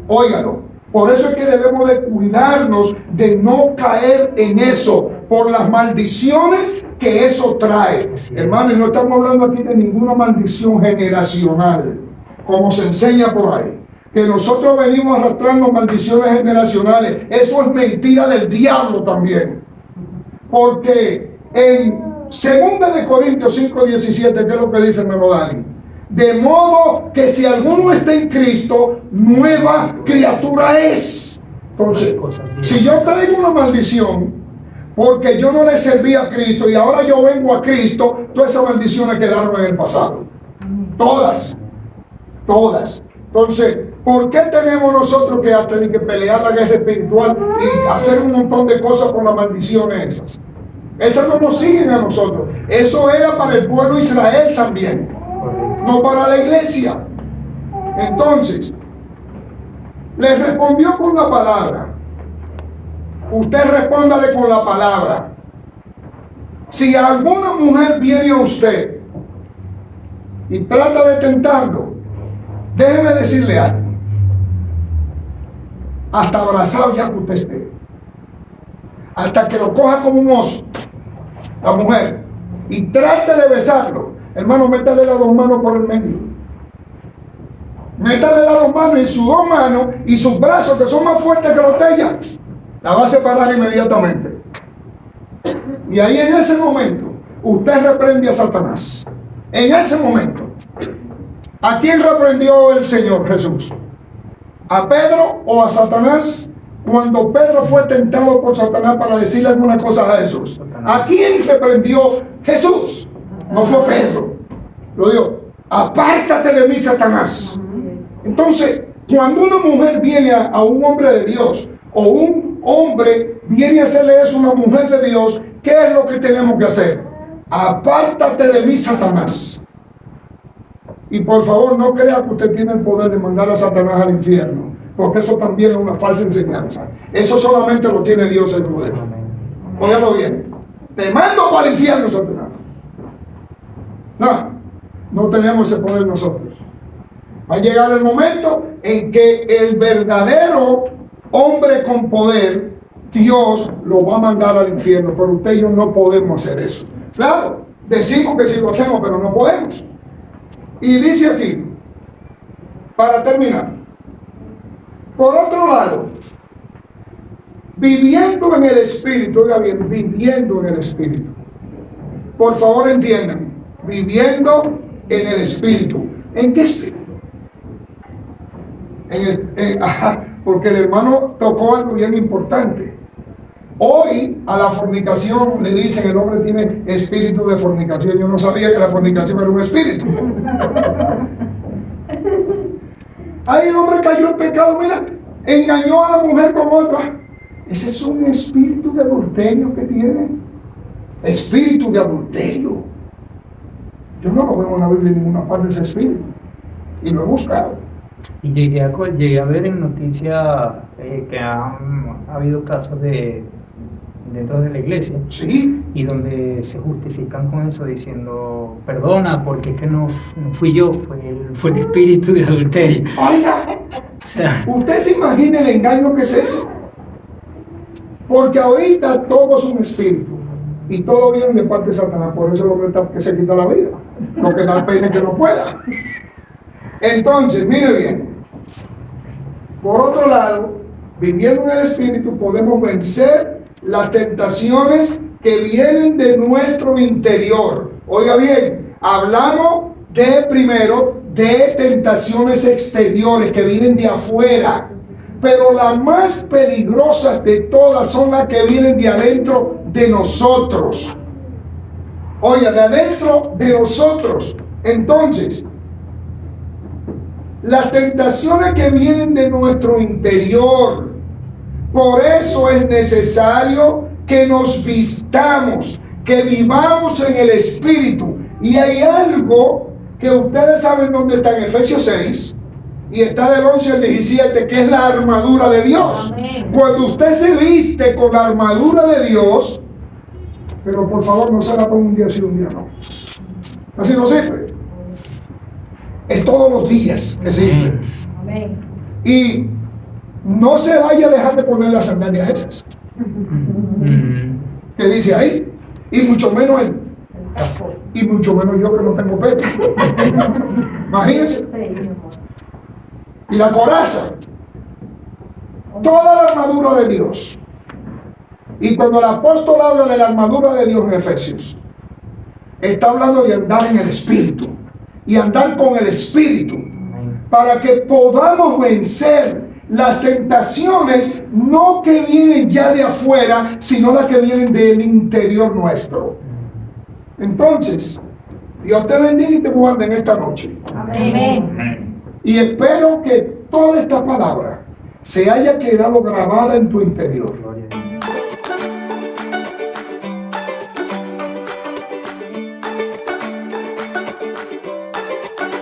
Óigalo. Por eso es que debemos de cuidarnos de no caer en eso, por las maldiciones que eso trae. Hermano, y no estamos hablando aquí de ninguna maldición generacional, como se enseña por ahí. Que nosotros venimos arrastrando maldiciones generacionales. Eso es mentira del diablo también. Porque en 2 de Corintios 5:17, ¿qué es lo que dice, hermano Dani? De modo que si alguno está en Cristo, nueva criatura es. Entonces, si yo traigo una maldición porque yo no le serví a Cristo y ahora yo vengo a Cristo, todas esas maldiciones quedaron en el pasado. Todas. Entonces, ¿por qué tenemos nosotros que pelear la guerra espiritual y hacer un montón de cosas con las maldiciones esas? Esas no nos siguen a nosotros. Eso era para el pueblo de Israel también, no para la iglesia. Entonces, le respondió con la palabra. Usted respóndale con la palabra. Si alguna mujer viene a usted y trata de tentarlo, déjeme decirle algo. Hasta abrazado ya que usted esté, hasta que lo coja como un oso, la mujer, y trate de besarlo, hermano, métale las 2 manos por el medio. Métale las 2 manos y sus 2 manos y sus brazos, que son más fuertes que los de ella, la va a separar inmediatamente. Y ahí en ese momento, usted reprende a Satanás. En ese momento. ¿A quién reprendió el Señor Jesús? ¿A Pedro o a Satanás? Cuando Pedro fue tentado por Satanás para decirle alguna cosa a Jesús. ¿A quién reprendió Jesús? No fue Pedro. Lo dijo: apártate de mí, Satanás. Entonces, cuando una mujer viene a un hombre de Dios o un hombre viene a hacerle eso a una mujer de Dios, ¿qué es lo que tenemos que hacer? Apártate de mí, Satanás. Y por favor, no crea que usted tiene el poder de mandar a Satanás al infierno, porque eso también es una falsa enseñanza. Eso solamente lo tiene Dios el poder. Óigalo bien. Te mando para el infierno, Satanás. No tenemos ese poder nosotros. Va a llegar el momento en que el verdadero hombre con poder, Dios, lo va a mandar al infierno, pero usted y yo no podemos hacer eso. Claro, decimos que sí lo hacemos, pero no podemos. Y dice aquí, para terminar, por otro lado, viviendo en el Espíritu, oiga bien, viviendo en el Espíritu. Por favor entiendan, viviendo en el Espíritu. ¿En qué Espíritu? Porque el hermano tocó algo bien importante. Hoy a la fornicación le dicen el hombre tiene espíritu de fornicación. Yo no sabía que la fornicación era un espíritu. Ahí el hombre cayó en pecado, mira, engañó a la mujer con otra. Ese es un espíritu de adulterio que tiene. Espíritu de adulterio. Yo no lo veo en la Biblia en ninguna parte de ese espíritu. Y lo he buscado. Y llegué a ver en noticias que ha habido casos dentro de la iglesia, sí, y donde se justifican con eso diciendo, perdona, porque es que no fui yo, fue el espíritu de adulterio. Oiga, O sea, ¿usted se imagina el engaño que es ese? Porque ahorita todo es un espíritu y todo viene de parte de Satanás. Por eso que se quita la vida, lo que da pena que no pueda. Entonces, mire bien, por otro lado, viviendo en el Espíritu podemos vencer las tentaciones que vienen de nuestro interior. Oiga bien, hablamos primero de tentaciones exteriores que vienen de afuera, pero las más peligrosas de todas son las que vienen de adentro de nosotros. Oiga, de adentro de nosotros. Entonces, las tentaciones que vienen de nuestro interior. Por eso es necesario que nos vistamos, que vivamos en el Espíritu. Y hay algo que ustedes saben dónde está en Efesios 6, y está del 11 al 17, que es la armadura de Dios. Amén. Cuando usted se viste con la armadura de Dios, pero por favor no se la ponga un día sí, un día no. Así no sirve. Es todos los días que sirve. Amén. Y no se vaya a dejar de poner las sandalias esas que dice ahí, y mucho menos él, y mucho menos yo que no tengo pelo. Imagínense. Y la coraza, toda la armadura de Dios. Y cuando el apóstol habla de la armadura de Dios en Efesios, está hablando de andar en el Espíritu y andar con el Espíritu, para que podamos vencer las tentaciones, no que vienen ya de afuera, sino las que vienen del interior nuestro. Entonces, Dios te bendiga y te guarde en esta noche. Amén. Y espero que toda esta palabra se haya quedado grabada en tu interior.